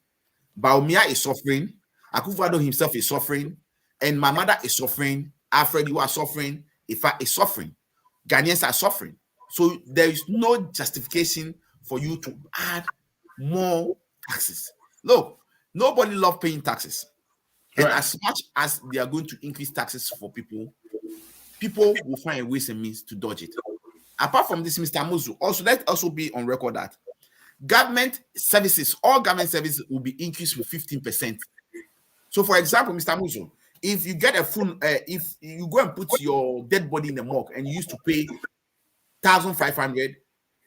Speaker 3: Baumia is suffering. Akufo-Addo himself is suffering. And my mother is suffering. Alfred, you are suffering. Ifa is suffering. Ghanaians are suffering. So there is no justification for you to add more taxes. Look, nobody loves paying taxes. And as much as they are going to increase taxes for people, people will find ways and means to dodge it. apart from this, Mr. Muzu, also let also be on record that government services, all government services will be increased with 15%. So, for example, Mr. Muzu, if you get a full, if you go and put your dead body in the morgue and you used to pay 1,500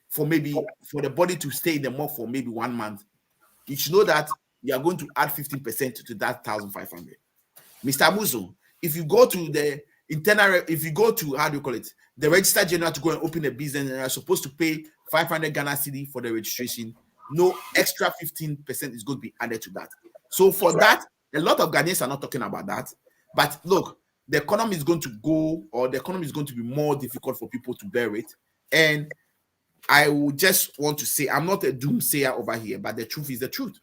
Speaker 3: for the body to stay in the morgue for maybe 1 month, you should know that you are going to add 15% to that 1,500. Mr. Muzu, if you go to the the register general to go and open a business, and you are supposed to pay 500 Ghana cedi for the registration, no extra 15% is going to be added to that. So for that, a lot of Ghanaians are not talking about that. But look, the economy is going to be more difficult for people to bear it. And I will just want to say, I'm not a doomsayer over here, but the truth is the truth.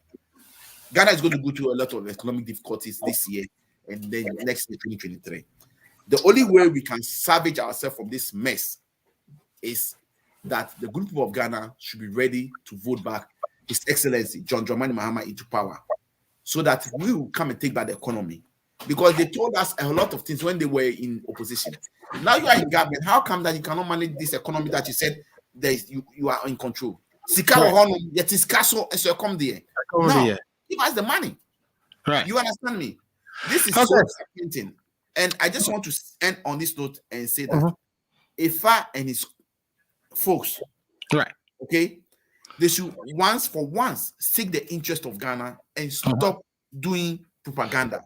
Speaker 3: Ghana is going to go through a lot of economic difficulties this year and then next year, 2023. The only way we can salvage ourselves from this mess is that the good people of Ghana should be ready to vote back His Excellency John Dramani Mahama into power, so that we will come and take back the economy. Because they told us a lot of things when they were in opposition. Now you are in government. How come that you cannot manage this economy that you said you are in control? Yet is castle as you come there. Now, give us the money.
Speaker 2: Right.
Speaker 3: You understand me? This is so disappointing. And I just want to end on this note and say that Ifa and his folks,
Speaker 2: right,
Speaker 3: okay, they should once seek the interest of Ghana and stop doing propaganda.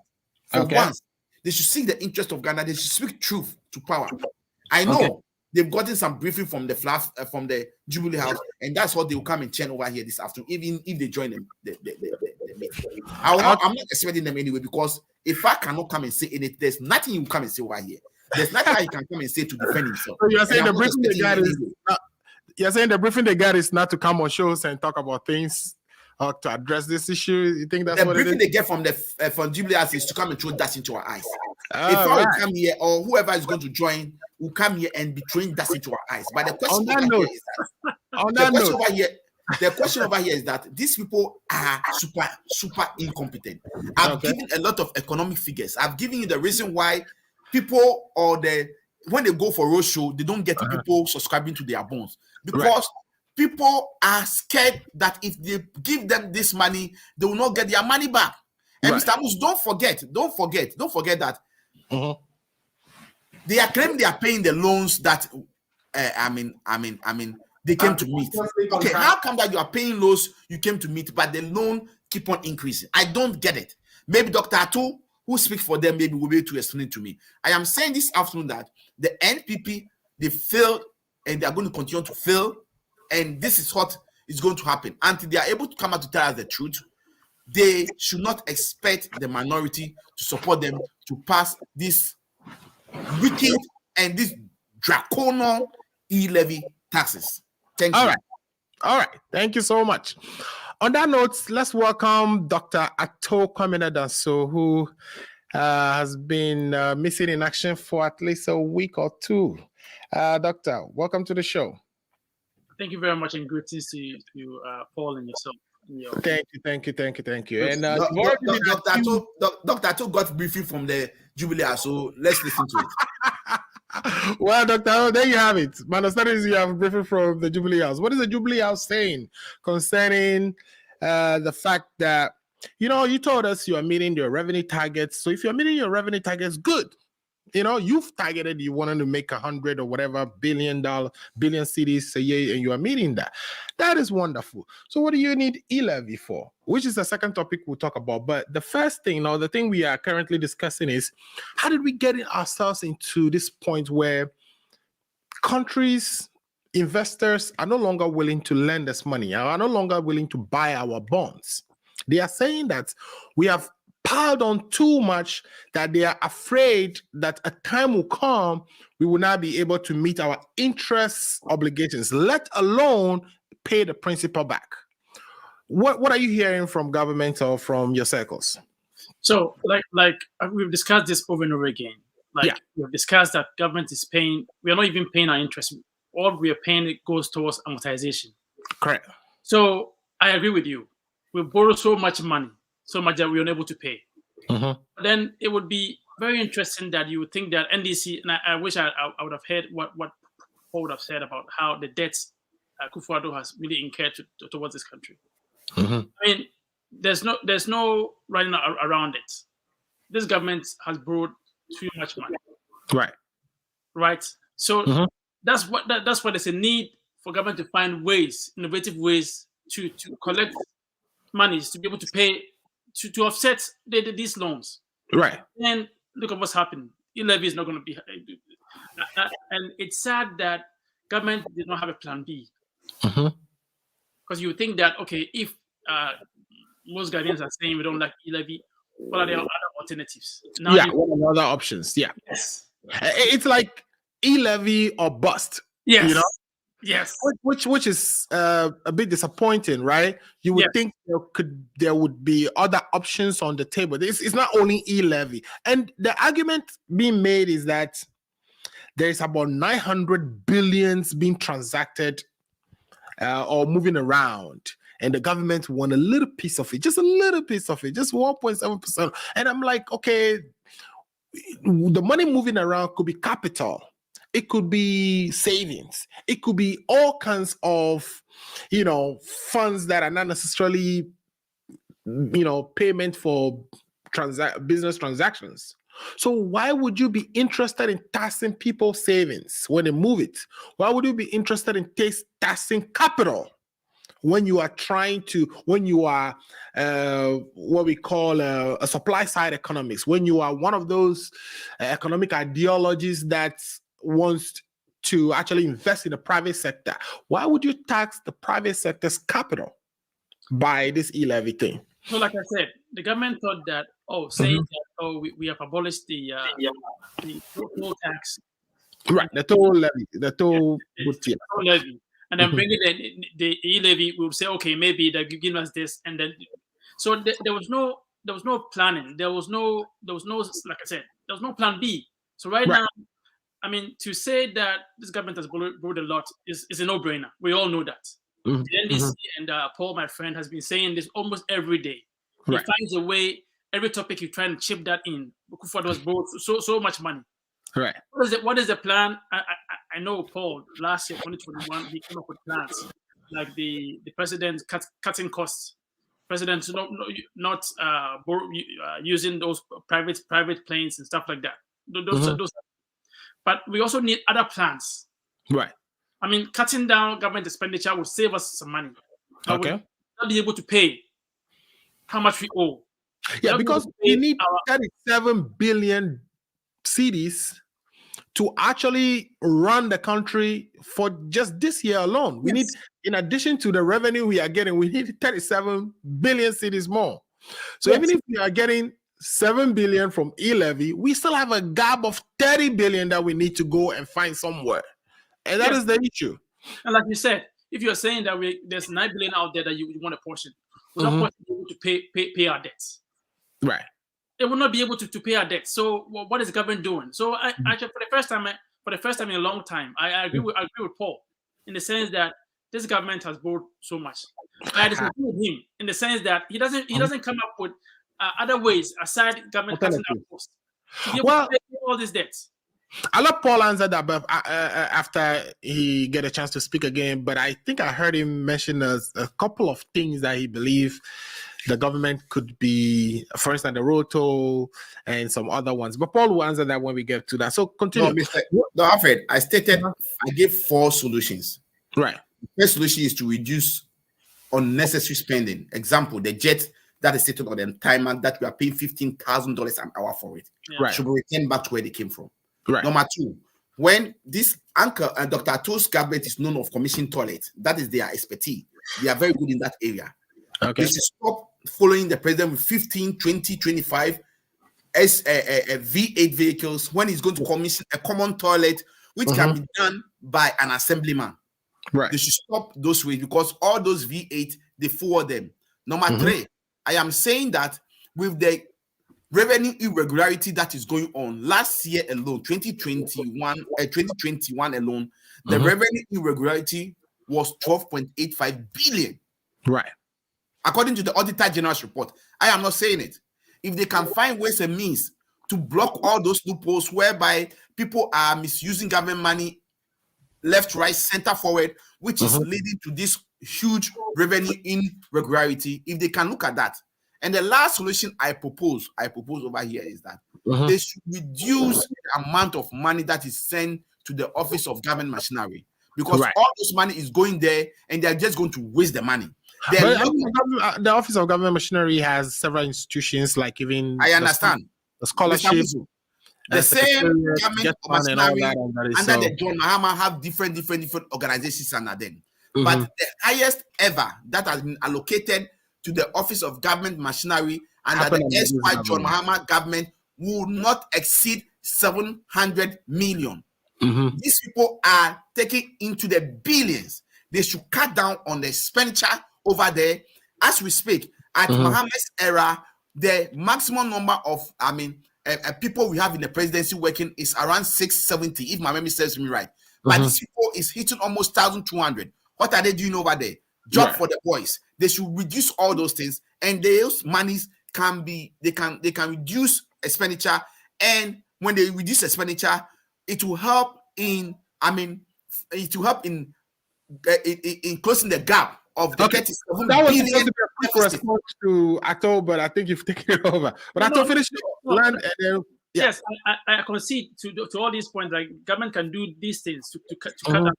Speaker 3: For once, they should seek the interest of Ghana. They should speak truth to power. I know they've gotten some briefing from the Jubilee House, and that's what they will come and chant over here this afternoon, even if they join them. The meeting. I'm not expecting them anyway, because if I cannot come and say anything, there's nothing you come and say over here. There's nothing he can come and say to defend himself. So
Speaker 2: you're saying the briefing they got is you're saying the briefing they got is not to come on shows and talk about things or to address this issue? You think that's
Speaker 3: the
Speaker 2: what
Speaker 3: briefing
Speaker 2: it is?
Speaker 3: they get from Jubilee House is to come and throw dust into our eyes. If I will come here, or whoever is going to join will come here and be throwing dust into our eyes. But the question the question over here is that these people are super incompetent. I've given a lot of economic figures. I've given you the reason why people when they go for roadshow, they don't get people subscribing to their bonds, because people are scared that if they give them this money, they will not get their money back. And Mr. Amos, don't forget that they are claiming they are paying the loans that they came to meet. Okay, how come that you are paying loans you came to meet, but the loan keep on increasing? I don't get it. Maybe Dr. Atu, who speaks for them, maybe will be able to explain it to me. I am saying this afternoon that the NPP, they failed and they are going to continue to fail, and this is what is going to happen. Until they are able to come out to tell us the truth, they should not expect the minority to support them to pass this wicked and this draconian e-levy taxes. Thank you.
Speaker 2: All right. Thank you so much. On that note, let's welcome Dr. Ato Kwame-Danso, who has been missing in action for at least a week or two. Doctor, welcome to the show.
Speaker 4: Thank you very much, and greetings to you, Paul, and yourself.
Speaker 2: Thank you. And
Speaker 3: Dr. Ato got briefing from the Jubilee House, so let's listen to it.
Speaker 2: Well, Dr. there you have it. My understanding is you have a briefing from the Jubilee House. What is the Jubilee House saying concerning the fact that, you told us you are meeting your revenue targets. So if you're meeting your revenue targets, good. You've targeted, you wanted to make 100 or whatever billion cedis a year, and you are meeting that. That is wonderful. So what do you need e-levy for? Which is the second topic we'll talk about. But the first thing, the thing we are currently discussing is, how did we get ourselves into this point where countries, investors are no longer willing to lend us money, are no longer willing to buy our bonds? They are saying that we have piled on too much, that they are afraid that a time will come we will not be able to meet our interest obligations, let alone pay the principal back. What are you hearing from government or from your circles?
Speaker 4: So, like we've discussed this over and over again. We've discussed that government is paying. We are not even paying our interest. All we are paying goes towards amortization.
Speaker 2: Correct.
Speaker 4: So I agree with you. We borrow so much money, so much that we are unable to pay. Then it would be very interesting that you would think that NDC, and I wish I would have heard what Paul would have said about how the debts Akufo-Addo has really incurred towards this country.
Speaker 2: Mm-hmm.
Speaker 4: I mean, there's no running around it. This government has borrowed too much money. Right. So that's why there's a need for government to find ways, innovative ways to collect monies to be able to pay to offset these loans.
Speaker 2: Right.
Speaker 4: And look at what's happened. E-levy is not going to be, and it's sad that government did not have a plan B. Because you think that, okay, if most Ghanaians are saying we don't like e-levy, what are the other alternatives?
Speaker 2: What are the other options? Yeah.
Speaker 4: Yes.
Speaker 2: It's like e-levy or bust.
Speaker 4: Yes.
Speaker 2: You know?
Speaker 4: Yes.
Speaker 2: Which is a bit disappointing, right? You would think there would be other options on the table. It's not only e-levy. And the argument being made is that there's about 900 billions being transacted or moving around, and the government won a little piece of it, just a little piece of it, just 1.7%. And I'm like, okay, the money moving around could be capital, it could be savings, it could be all kinds of, funds that are not necessarily, payment for business transactions. So why would you be interested in taxing people's savings when they move it? Why would you be interested in taxing capital when you are what we call a supply side economics, when you are one of those economic ideologies that wants to actually invest in the private sector? Why would you tax the private sector's capital by this e-levy thing?
Speaker 4: So, like I said, the government thought that, saying that, we have abolished the toll tax.
Speaker 2: Right, the toll levy.
Speaker 4: Levy. And then bringing the e-levy, we would say, okay, maybe they're giving us this. And then, so there was no planning. There was no, like I said, there was no plan B. So right now, I mean, to say that this government has borrowed a lot is a no-brainer. We all know that. The NDC and Paul, my friend, has been saying this almost every day. He finds a way, every topic you try and chip that in. Akufo-Addo was borrowed so much money.
Speaker 2: Right.
Speaker 4: What is the plan? I know Paul last year, 2021, he came up with plans like the president cutting costs. President not using those private planes and stuff like that. Those. But we also need other plans.
Speaker 2: Right.
Speaker 4: I mean, cutting down government expenditure will save us some money.
Speaker 2: Okay.
Speaker 4: We'll not be able to pay how much we owe.
Speaker 2: Yeah, because we need 37 billion cedis to actually run the country for just this year alone. We need, in addition to the revenue we are getting, we need 37 billion cedis more. So even if we are getting 7 billion from e-levy, we still have a gap of 30 billion that we need to go and find somewhere. And that is the issue.
Speaker 4: And like you said, if you're saying that there's 9 billion out there that you want a portion, we're not able to pay our debts.
Speaker 2: Right.
Speaker 4: They will not be able to pay our debts. So what is the government doing? So actually, for the first time in a long time, I agree with Paul in the sense that this government has borrowed so much. I disagree with him in the sense that he doesn't come up with other ways aside government cutting our costs to be able to pay all these debts.
Speaker 2: I'll let Paul answer that, but after he get a chance to speak again. But I think I heard him mention a couple of things that he believes the government could be, for instance, the road toll and some other ones. But Paul will answer that when we get to that. So continue.
Speaker 3: No, Alfred, I gave 4 solutions.
Speaker 2: Right.
Speaker 3: The first solution is to reduce unnecessary spending. Example, the jet that is sitting on the timer that we are paying $15,000 an hour for it.
Speaker 2: Right.
Speaker 3: Should be returned back to where they came from.
Speaker 2: Right.
Speaker 3: Number 2, when this Anchor and Dr. Ato's government is known of commission toilets, that is their expertise. They are very good in that area.
Speaker 2: Okay.
Speaker 3: They should stop following the president with 15, 20, 25 V8 vehicles when he's going to commission a common toilet, which can be done by an assemblyman.
Speaker 2: Right.
Speaker 3: They should stop those ways because all those V8, they forward them. Number 3, I am saying that with the revenue irregularity that is going on last year alone, 2021 alone, the revenue irregularity was 12.85 billion.
Speaker 2: Right.
Speaker 3: According to the Auditor General's report. I am not saying it. If they can find ways and means to block all those loopholes whereby people are misusing government money left, right, center, forward, which is leading to this huge revenue irregularity. If they can look at that. And the last solution I propose over here is that they should reduce the amount of money that is sent to the Office of Government Machinery, because all this money is going there and they're just going to waste the money.
Speaker 2: But the Office of Government Machinery has several institutions, like even
Speaker 3: I understand
Speaker 2: the scholarship.
Speaker 3: The same government machinery under
Speaker 2: the
Speaker 3: John Mahama have different organizations under them. But the highest ever that has been allocated to the Office of Government Machinery under the S.Y. John Mahama government will not exceed 700 million. These people are taking into the billions. They should cut down on the expenditure over there. As we speak, at Mahama's era, the maximum number of, people we have in the presidency working is around 670, if my memory serves me right. But these people is hitting almost 1,200. What are they doing over there? Job for the boys. They should reduce all those things, and those monies can reduce expenditure. And when they reduce expenditure, it will help in closing the gap of the 37
Speaker 2: that was
Speaker 3: billion.
Speaker 2: supposed to be a quick response to Ato, but I think you've taken it over. But Ato, finish land and then. Yeah.
Speaker 4: Yes, I concede to all these points. Like, government can do these things to cut down,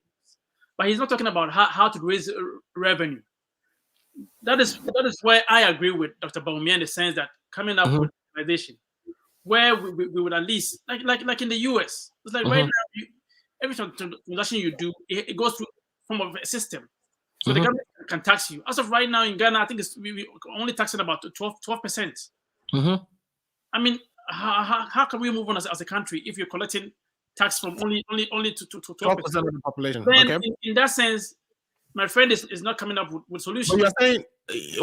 Speaker 4: but he's not talking about how to raise revenue. That is where I agree with Dr. Bawumia in the sense that coming up with an organization where we would at least like in the US, it's like right now every transaction you do, it goes through form of a system. So the government can tax you. As of right now in Ghana, I think we only taxing about 12%. I mean, how can we move on as a country if you're collecting tax from only to 12%
Speaker 2: of the population?
Speaker 4: Then in that sense, my friend is not coming up with solutions.
Speaker 2: But you're saying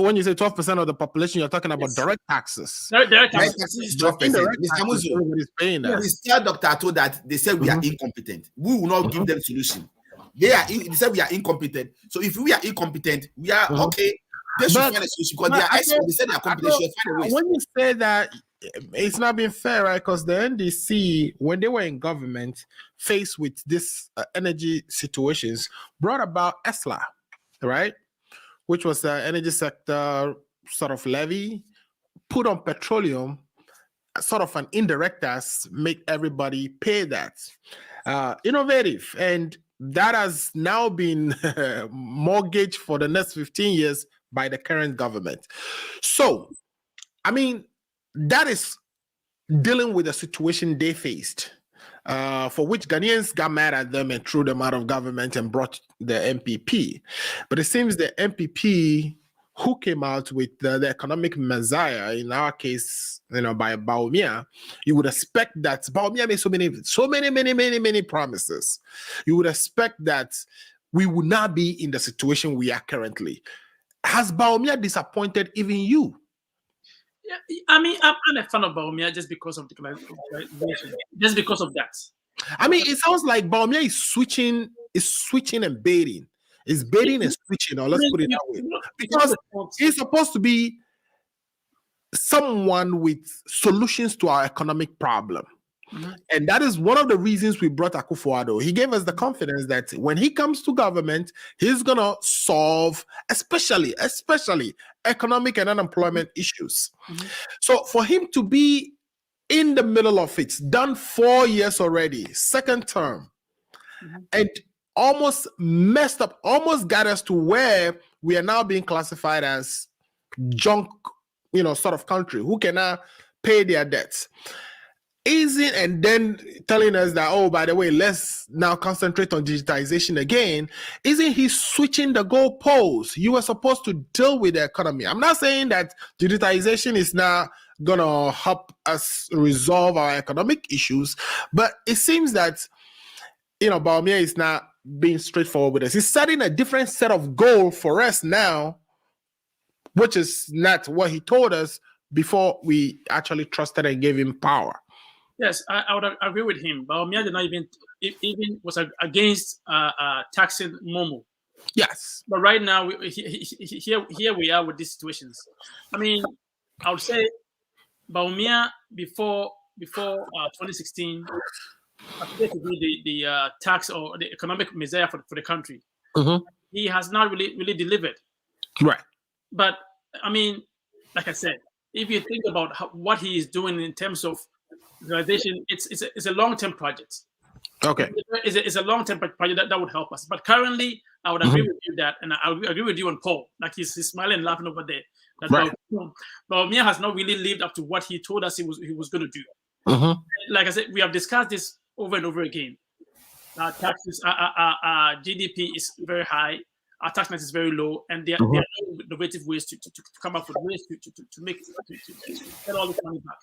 Speaker 2: when you say 12% of the population, you're talking about direct taxes.
Speaker 4: Direct
Speaker 3: Direct
Speaker 4: taxes.
Speaker 3: taxes is 12%. Mr. Muzo,
Speaker 2: Everybody's paying that.
Speaker 3: we tell Dr. Ato that they said we are incompetent. We will not give them solution. They said we are incompetent. So if we are incompetent, we are okay. They should find a solution because they are experts. They said they are competent. They should find a way.
Speaker 2: When you say that, it's not being fair, right? Because the NDC, when they were in government, faced with this energy situations, brought about ESLA, right? Which was the energy sector sort of levy put on petroleum, sort of an indirect tax, make everybody pay that. Innovative, and that has now been mortgaged for the next 15 years by the current government. So, I mean, that is dealing with the situation they faced, for which Ghanaians got mad at them and threw them out of government and brought the MPP. But it seems the MPP who came out with the economic messiah, in our case, by Bawumia, you would expect that Bawumia made many promises. You would expect that we would not be in the situation we are currently. Has Bawumia disappointed even you?
Speaker 4: Yeah, I mean, I'm a fan of Bawumia just because of just because of that.
Speaker 2: I mean, it sounds like Bawumia is switching and baiting. It's baiting and switching, or let's put it that way. Because he's supposed to be someone with solutions to our economic problem. And that is one of the reasons we brought Akufo-Addo. He gave us the confidence that when he comes to government, he's going to solve especially economic and unemployment issues. So for him to be in the middle of it, done 4 years already, second term, and almost messed up, almost got us to where we are now being classified as junk, sort of country who cannot pay their debts. And then telling us that, oh, by the way, let's now concentrate on digitization again. Isn't he switching the goalposts? You were supposed to deal with the economy. I'm not saying that digitization is not going to help us resolve our economic issues, but it seems that, Bawumia is not being straightforward with us. He's setting a different set of goal for us now, which is not what he told us before we actually trusted and gave him power.
Speaker 4: Yes, I would agree with him. Bawumia did not even was against taxing Momo.
Speaker 2: Yes,
Speaker 4: but right now here we are with these situations. I mean, I would say Bawumia before 2016 appeared to be the tax or the economic messiah for the country.
Speaker 2: Mm-hmm.
Speaker 4: He has not really delivered.
Speaker 2: Right.
Speaker 4: But I mean, like I said, if you think about what he is doing in terms of realization, it's a long-term project.
Speaker 2: Okay.
Speaker 4: It's a long-term project that would help us. But currently, I would agree with you that, and I agree with you on Paul. Like he's smiling and laughing over there. That
Speaker 2: Right.
Speaker 4: Baumia has not really lived up to what he told us he was going to do.
Speaker 2: Mm-hmm.
Speaker 4: Like I said, we have discussed this over and over again. Our taxes, our GDP is very high. Our tax rate is very low, and there are no innovative ways to come up with ways to make to get all this money back.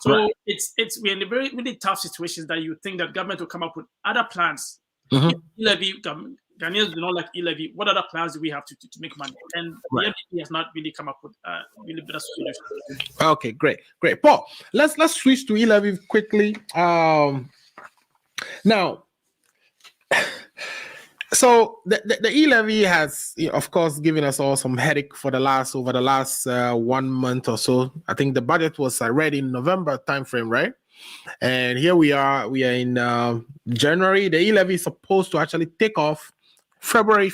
Speaker 4: So we're in a very really tough situation that you think that government will come up with other plans. E-levy, Ghanaians do not like e-levy. What other plans do we have to make money? And the NDP has not really come up with really better solutions.
Speaker 2: Okay, great. Paul, let's switch to e-levy quickly. Now, so the e-levy has, of course, given us all some headache over the last 1 month or so. I think the budget was ready in November timeframe, right? And here we are in January. The e-levy is supposed to actually take off February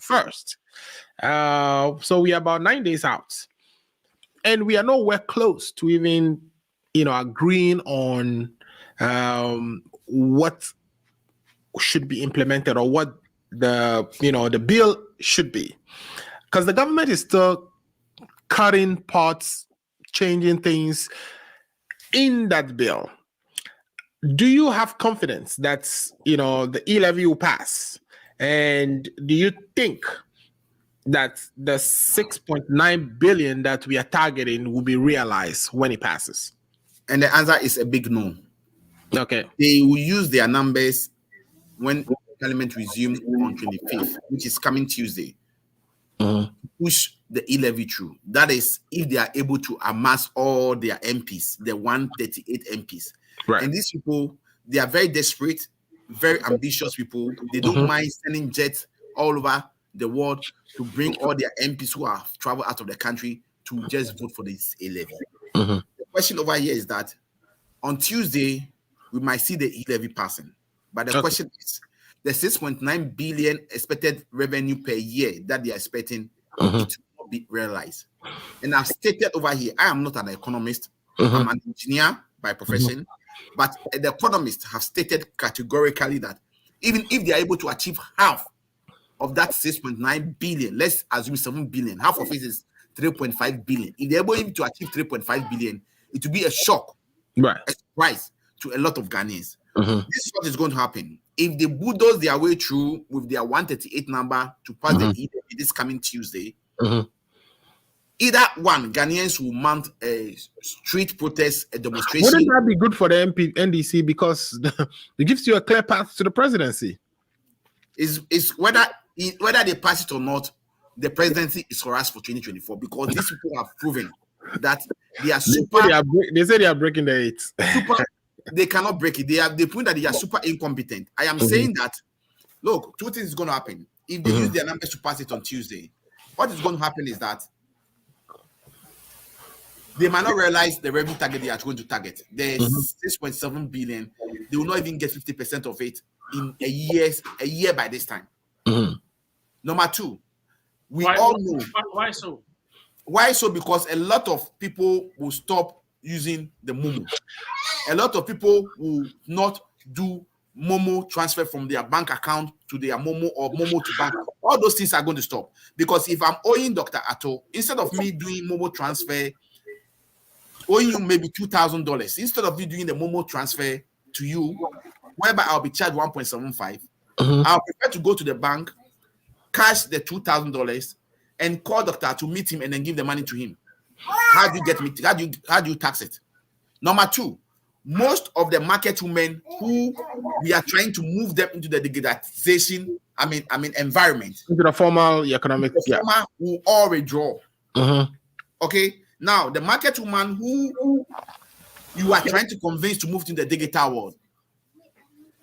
Speaker 2: 1st. So we are about 9 days out. And we are nowhere close to even, agreeing on what should be implemented or what the bill should be. Because the government is still cutting parts, changing things in that bill. Do you have confidence that the e-levy will pass? And do you think that the 6.9 billion that we are targeting will be realized when it passes?
Speaker 3: And the answer is a big no.
Speaker 2: Okay.
Speaker 3: They will use their numbers when Parliament resumes on 25th, which is coming Tuesday, to push the e-levy through. That is, if they are able to amass all their MPs, the 138 MPs.
Speaker 2: Right.
Speaker 3: And these people, they are very desperate, very ambitious people. They don't mind sending jets all over the world to bring all their MPs who have traveled out of the country to just vote for this e-levy. The question over here is that on Tuesday, we might see the e-levy passing. But the question is, the 6.9 billion expected revenue per year that they are expecting, it will not be realized. And I've stated over here, I am not an economist. I'm an engineer by profession. But the economists have stated categorically that even if they are able to achieve half of that 6.9 billion, let's assume 7 billion, half of it is 3.5 billion. If they're able to achieve 3.5 billion, it will be a shock, a surprise to a lot of Ghanaians. This is what is going to happen. If they bulldoze their way through with their 138 number to pass the e-levy this coming Tuesday, either one, Ghanaians will mount a street protest, a demonstration.
Speaker 2: Wouldn't that be good for the NDC because it gives you a clear path to the presidency? Is
Speaker 3: whether they pass it or not, the presidency is for us for 2024 because these people have proven that they are super.
Speaker 2: They say they are breaking the eight.
Speaker 3: Super. They cannot break it. They prove that they are super incompetent. I am saying that, look, two things is going to happen. If they use their numbers to pass it on Tuesday, what is going to happen is that they might not realize the revenue target they are going to target. The 6.7 billion, they will not even get 50% of it in a year by this time. Number two, all know.
Speaker 4: Why so?
Speaker 3: Why so? Because a lot of people will stop using the Momo. A lot of people will not do Momo transfer from their bank account to their Momo or Momo to bank. All those things are going to stop. Because if I'm owing Dr. Atto, instead of me doing Momo transfer, owing you maybe $2,000, instead of me doing the Momo transfer to you, whereby I'll be charged 1.75, I'll prefer to go to the bank, cash the $2,000, and call Dr. to meet him and then give the money to him. How do you get me? How do you tax it? Number two, most of the market women who we are trying to move them into the digitization, environment,
Speaker 2: into the formal economic,
Speaker 3: formal will all withdraw. Okay, now the market woman who you are trying to convince to move to the digital world,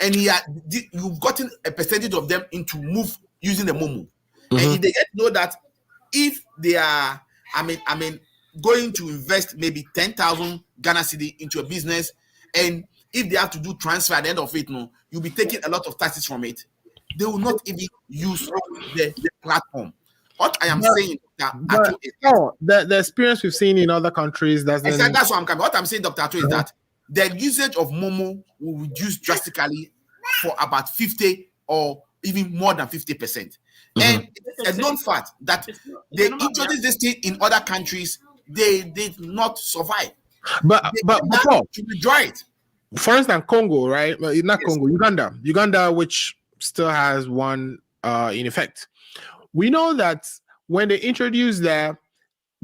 Speaker 3: and you've gotten a percentage of them into move using the Momo, and if they get to know that if they are, going to invest maybe 10,000 Ghana cedi into a business, and if they have to do transfer at the end of it, no, you'll be taking a lot of taxes from it. They will not even use the platform. What I am saying, Dr.
Speaker 2: the experience we've seen in other countries doesn't.
Speaker 3: Exactly, that's what I'm coming. What I'm saying, Dr. Ato, is that the usage of Momo will reduce drastically for about 50 or even more than 50%. And it's a known fact that they introduced this thing in other countries, they did not survive.
Speaker 2: But
Speaker 3: to withdraw it.
Speaker 2: For instance, Congo, right? Not
Speaker 3: Yes.
Speaker 2: Congo, Uganda, which still has one in effect. We know that when they introduced the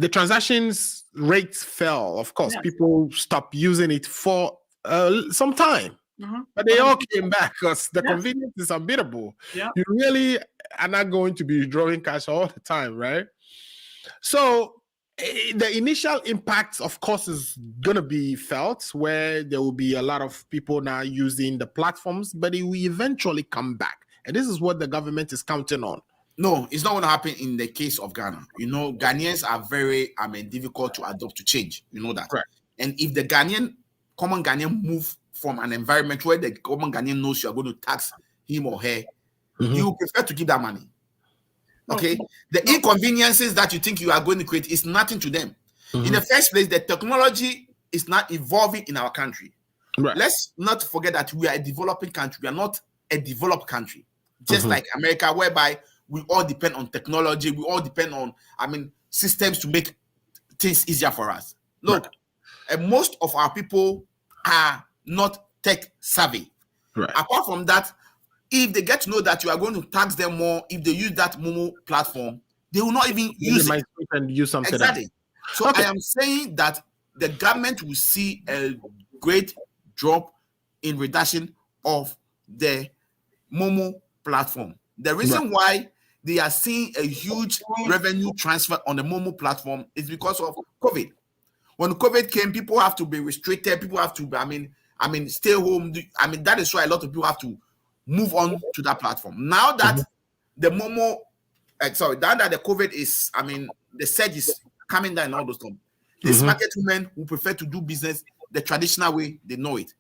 Speaker 2: transactions rates fell. Of course, people stopped using it for some time. But they all came back because the convenience is unbeatable.
Speaker 4: Yeah.
Speaker 2: You really are not going to be drawing cash all the time, right? So the initial impact, of course, is going to be felt where there will be a lot of people now using the platforms, but it will eventually come back. And this is what the government is counting on.
Speaker 3: No, it's not going to happen in the case of Ghana. You know, Ghanaians are very, difficult to adopt to change. You know that.
Speaker 2: Correct.
Speaker 3: And if the common Ghanaian move from an environment where the common Ghanaian knows you are going to tax him or her, you prefer to give that money. Okay? The inconveniences that you think you are going to create is nothing to them. In the first place, the technology is not evolving in our country.
Speaker 2: Right.
Speaker 3: Let's not forget that we are a developing country. We are not a developed country. Just like America, whereby we all depend on technology. We all depend on, systems to make things easier for us. Look, most of our people are not tech savvy.
Speaker 2: Right.
Speaker 3: Apart from that, if they get to know that you are going to tax them more, if they use that Momo platform, they will not even use it.
Speaker 2: And use something
Speaker 3: Exactly.
Speaker 2: else.
Speaker 3: So I am saying that the government will see a great drop in reduction of the Momo platform. The reason why they are seeing a huge revenue transfer on the Momo platform is because of COVID. When COVID came, people have to be restricted. People have to, stay home. That is why a lot of people have to move on to that platform. Now that the Momo, now that the COVID is, the surge is coming down and all those stuff, these market women who prefer to do business the traditional way, they know it.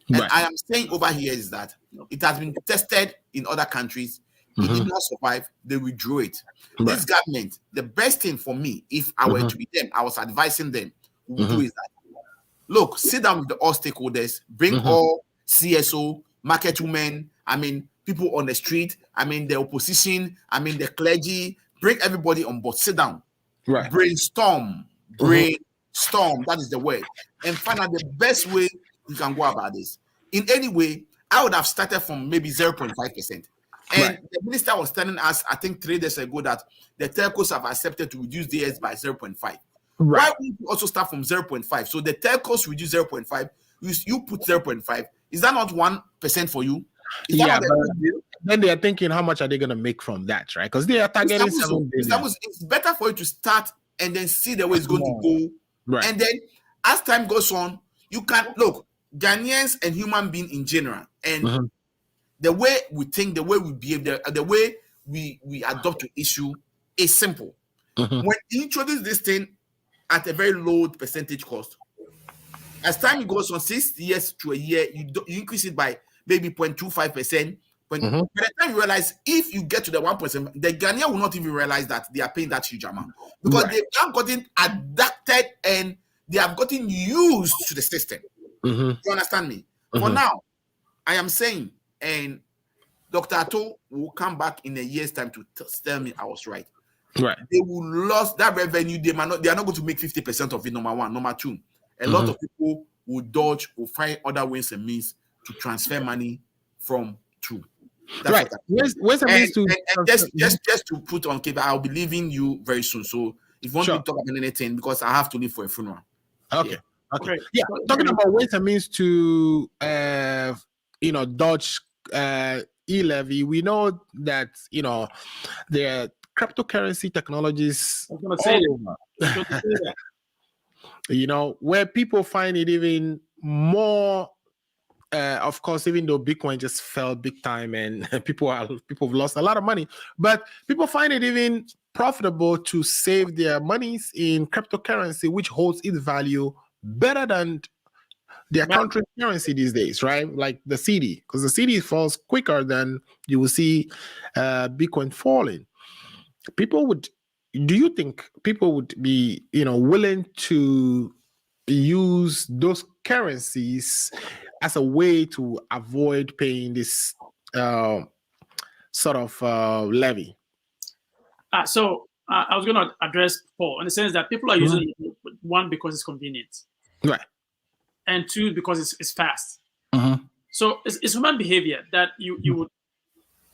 Speaker 3: And I am saying over here is that it has been tested in other countries. It did not survive. They withdrew it. This government, the best thing for me, if I were to be them, I was advising them, would do is that, look, sit down with all stakeholders, bring all CSO, market women, people on the street, the opposition, the clergy, bring everybody on board, sit down, brainstorm, that is the word, and find out the best way you can go about this. In any way, I would have started from maybe 0.5%. And the minister was telling us, I think 3 days ago, that the telcos have accepted to reduce theirs by 0.5. Why wouldn't you also start from 0.5? So the telcos reduce 0.5, you put 0.5. Is that not 1% for you?
Speaker 2: Then they are thinking, how much are they going to make from that, right? Because they are targeting 7 billion.
Speaker 3: It's better for you to start and then see the way it's going to go. Right. And then as time goes on, you can look, Ghanaians and human beings in general, and the way we think, the way we behave, the way we adopt to issue is simple. When you introduce this thing at a very low percentage cost, as time goes on, 6 years to a year, you increase it by maybe 0.25%. By the time you realize, if you get to the 1%, the Ghanaian will not even realize that they are paying that huge amount, because they have gotten adapted and they have gotten used to the system. You understand me? For now, I am saying, and Dr. Ato will come back in a year's time to tell me I was right. They will lose that revenue. They are not going to make 50% of it, number one. Number two, a lot of people will find other ways and means to transfer money from to. That's just to put on cable, I'll be leaving you very soon. So if you want to talk about anything, because I have to leave for a funeral.
Speaker 2: Okay. Talking about ways and means to dodge e-levy, we know that there are cryptocurrency technologies all over. Where people find it even more. Of course, even though Bitcoin just fell big time and people have lost a lot of money, but people find it even profitable to save their monies in cryptocurrency, which holds its value better than their country currency these days, right? Like the CD, because the CD falls quicker than you will see Bitcoin falling. Do you think people would be, willing to use those currencies as a way to avoid paying this sort of levy?
Speaker 4: So I was going to address Paul in the sense that people are using it, one, because it's convenient,
Speaker 2: right,
Speaker 4: and two, because it's fast.
Speaker 2: So
Speaker 4: it's human behavior that you would,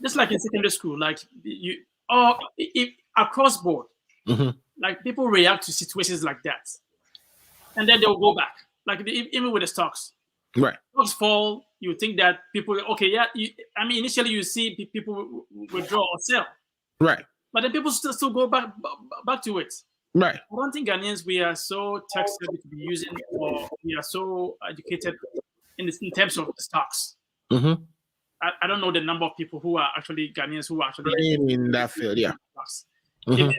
Speaker 4: just like in secondary school, like if across board, like people react to situations like that, and then they'll go back. Like even with the stocks,
Speaker 2: right?
Speaker 4: Stocks fall, you think that people, initially you see people withdraw or sell,
Speaker 2: right?
Speaker 4: But then people still go back to it.
Speaker 2: Right.
Speaker 4: I don't think Ghanaians, we are so tech savvy to be using, or we are so educated in terms of the stocks. I don't know the number of people who are actually Ghanaians who are actually
Speaker 2: in that field. Yeah.
Speaker 4: Even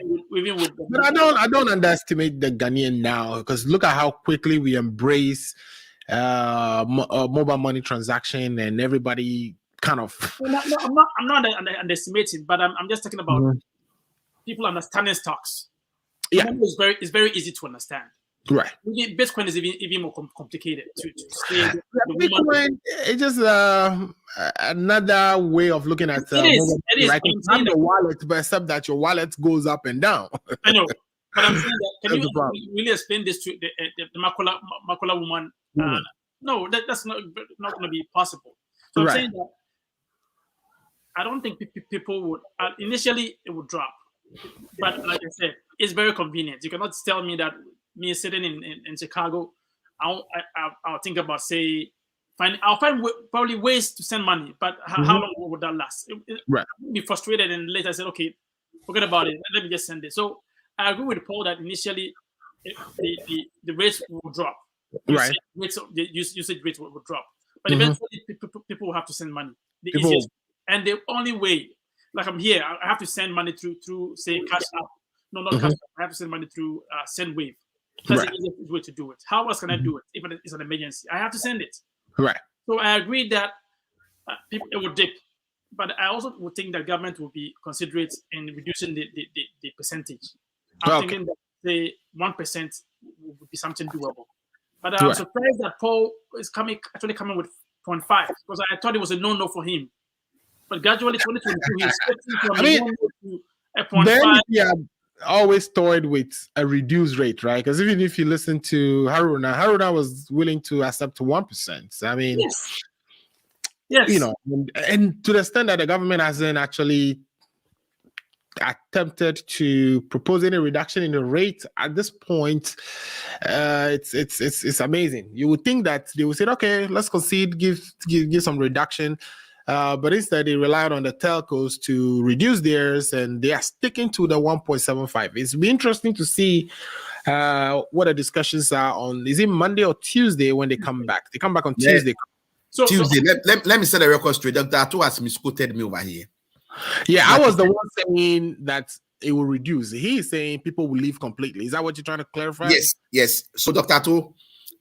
Speaker 4: with
Speaker 2: but I don't underestimate the Ghanaian now, because look at how quickly we embrace mobile money transaction, and everybody kind of.
Speaker 4: I'm not underestimating, but I'm just talking about people understanding stocks.
Speaker 2: Yeah,
Speaker 4: it's very easy to understand.
Speaker 2: Right.
Speaker 4: Bitcoin is even more complicated to say.
Speaker 2: Bitcoin, it's just another way of looking at
Speaker 4: it is.
Speaker 2: Right? It's not the wallet, but except that your wallet goes up and down.
Speaker 4: I know, but I'm saying that. Can you really explain this to the Makola woman? No, that's not going to be possible. So I'm saying that I don't think people would initially it would drop, but like I said, it's very convenient. You cannot tell me that me sitting in Chicago, I'll think about I'll find probably ways to send money, but how long would that last?
Speaker 2: Right.
Speaker 4: I'd be frustrated, and later I said, okay, forget about it. Let me just send it. So I agree with Paul that initially the rates will drop.
Speaker 2: Right.
Speaker 4: The usage rates will drop, but eventually people will have to send money. And the only way, like I'm here, I have to send money through say Cash App. No, not Cash App. I have to send money through SendWave. That's the easiest way to do it. How else can I do it if it's an emergency? I have to send it.
Speaker 2: Right.
Speaker 4: So I agree that it would dip, but I also would think that government will be considerate in reducing the percentage. I'm thinking that say 1% would be something doable. But I'm surprised that Paul is coming with 0.5, because I thought it was a no for him. But gradually, 2022, he's getting to a 0.5.
Speaker 2: Yeah, always toyed with a reduced rate, right? Because even if you listen to Haruna was willing to accept 1%. I mean,
Speaker 4: yes.
Speaker 2: And to the extent that the government hasn't actually attempted to propose any reduction in the rate at this point, it's amazing. You would think that they would say, okay, let's concede, give some reduction. But instead, they relied on the telcos to reduce theirs, and they are sticking to the 1.75. It's be interesting to see what the discussions are on. Is it Monday or Tuesday when they come back? They come back on Tuesday.
Speaker 3: Tuesday. Let me set the record straight. Dr. Atu has misquoted me over here.
Speaker 2: Yeah, I was the one saying that it will reduce. He is saying people will leave completely. Is that what you're trying to clarify?
Speaker 3: Yes. So, Dr. Atu,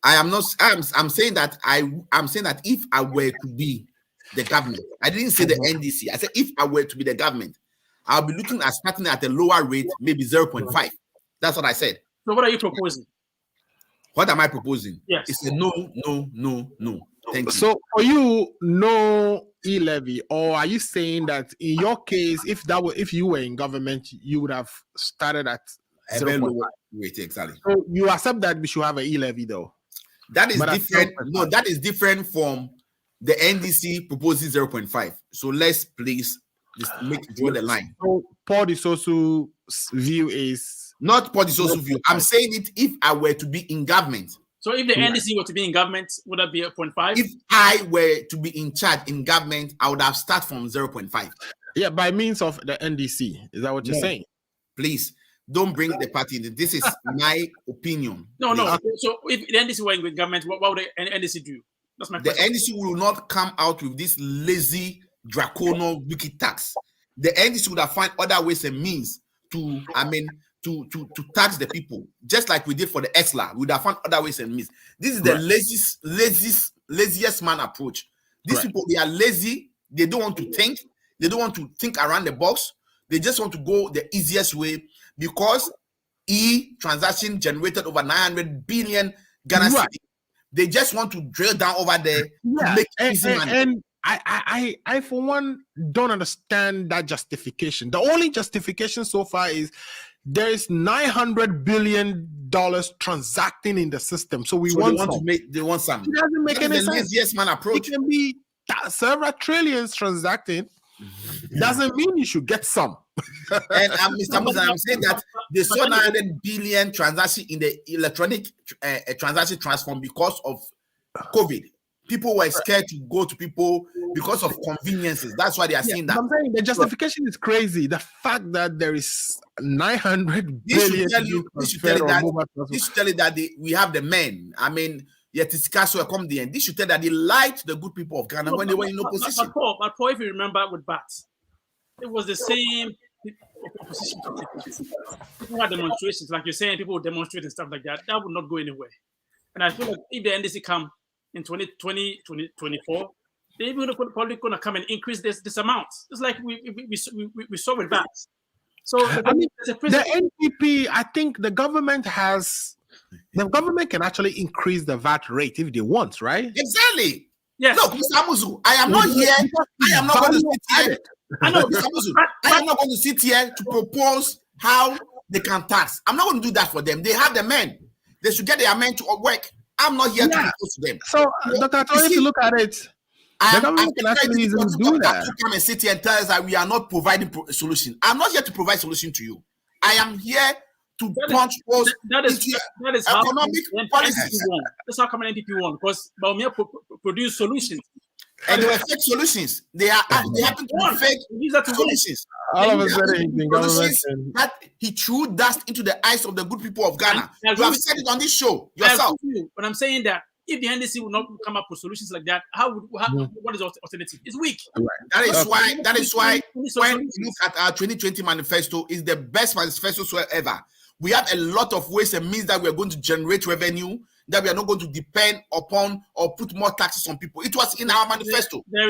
Speaker 3: I'm saying that I'm saying that if I were to be the government, I didn't say the NDC. I said if I were to be the government, I'll be looking at starting at a lower rate, maybe 0.5. That's what I said.
Speaker 4: So what are you proposing?
Speaker 3: What am I proposing?
Speaker 4: Yes.
Speaker 3: It's a no. Thank you.
Speaker 2: So for you, no e-levy, or are you saying that in your case, if you were in government, you would have started at 0.5
Speaker 3: rate? Exactly.
Speaker 2: So you accept that we should have an e-levy, though?
Speaker 3: That is different. No, that is different from the NDC proposing 0.5. So let's please draw the line.
Speaker 2: So Paul Disosu's view is
Speaker 3: not Paul Disosu's view. I'm saying it if I were to be in government.
Speaker 4: So if the NDC were to be in government, would that be a 0.5?
Speaker 3: If I were to be in charge in government, I would have started from 0.5.
Speaker 2: Yeah, by means of the NDC. Is that what you're saying?
Speaker 3: Please, don't bring the party in. This is my opinion.
Speaker 4: No. So if the NDC were in government, what would the NDC do? That's my question.
Speaker 3: The NDC will not come out with this lazy, draconian, wicked tax. The NDC would have found other ways and means to, to tax the people, just like we did for the EXLA. We would have found other ways and means. This is the laziest man approach. These people, they are lazy. They don't want to think. They don't want to think around the box. They just want to go the easiest way, because transaction generated over 900 billion Ghana cedi. They just want to drill down over there to make easy money.
Speaker 2: And I for one don't understand that justification. The only justification so far is there is $900 billion transacting in the system, so they want some.
Speaker 3: They want some.
Speaker 2: It doesn't make any sense.
Speaker 3: Yes, man approach.
Speaker 2: It can be several trillions transacting. Doesn't mean you should get some.
Speaker 3: And Mr. Musa, I'm saying that they saw 900 billion transaction in the electronic transaction transform because of COVID. People were scared to go to people because of conveniences. That's why they are saying that.
Speaker 2: I'm saying the justification is crazy. The fact that there is 900 billion.
Speaker 3: This should tell you that we have the men. I mean, yet it's Castle come the end. This should tell that they lied to the good people of Ghana when they were in opposition.
Speaker 4: But Paul, if you remember with BATS, it was the same opposition. People had demonstrations, like you're saying, people would demonstrate and stuff like that. That would not go anywhere. And I feel like if the NDC come in 2020, 2024, they're probably going to come and increase this amount. It's like we saw with BATS. So
Speaker 2: I mean, the NPP, I think the government can actually increase the VAT rate if they want, right?
Speaker 3: Exactly.
Speaker 4: Yes.
Speaker 3: Look, Mr. Amuzu, I am not here. I am not going to sit here. I know, Mr. Amuzu, I am not going to sit here to propose how they can tax. I'm not going to do that for them. They have the men. They should get their men to work. I'm not here to propose to them.
Speaker 2: So, Dr. Tori, if you look at it, the government can actually easily do that.
Speaker 3: To come and sit here and tell us that we are not providing solution. I'm not here to provide solution to you. I am here to punch holes into economic policies.
Speaker 4: That's how come an NPP won, because Baumia produce solutions.
Speaker 3: And they were fake solutions. They happen to be fake solutions.
Speaker 2: All of a sudden,
Speaker 3: that he threw dust into the eyes of the good people of Ghana. You have said it on this show yourself.
Speaker 4: But I'm saying that if the NDC would not come up with solutions like that, what is the alternative? It's weak.
Speaker 3: Right. That is why when you look at our 2020 manifesto, is the best manifesto ever. We have a lot of ways and means that we are going to generate revenue, that we are not going to depend upon or put more taxes on people. It was in our manifesto. That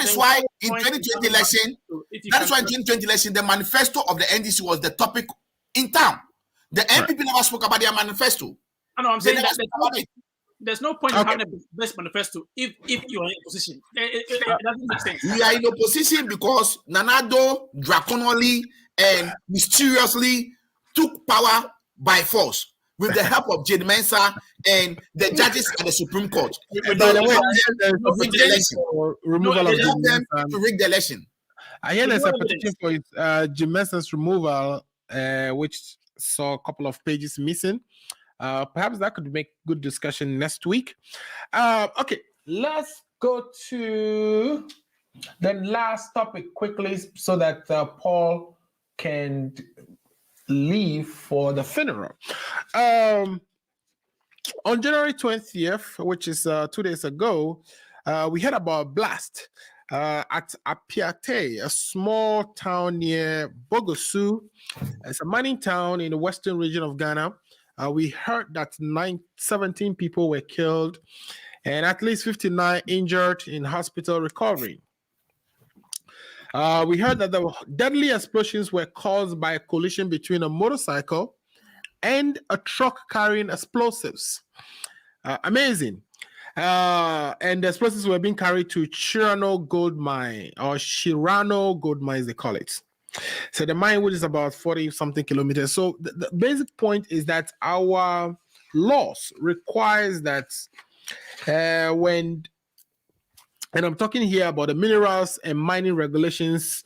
Speaker 3: is why in 2020 election, the manifesto of the NDC was the topic in town. The NPP never spoke about their manifesto.
Speaker 4: I know, I'm saying that there's no point in having the best manifesto if you are in opposition. It doesn't make sense.
Speaker 3: We are in opposition because Nanado draconally and mysteriously took power by force with the help of Jade Mensah and the judges at the Supreme Court. By the way, to rig the election.
Speaker 2: I hear there's a petition for Jade Mensah's removal, which saw a couple of pages missing. Perhaps that could make good discussion next week. Okay, let's go to the last topic quickly so that Paul can leave for the funeral. On January 20th, which is 2 days ago, we heard about a blast at Apiate, a small town near Bogosu. It's a mining town in the western region of Ghana. We heard that 17 people were killed and at least 59 injured in hospital recovering. We heard that the deadly explosions were caused by a collision between a motorcycle and a truck carrying explosives. Amazing. And the explosives were being carried to Shirano Gold Mine, or Shirano Gold Mines, they call it. So the mine, which is about 40-something kilometers. So the basic point is that our laws requires that and I'm talking here about the minerals and mining regulations.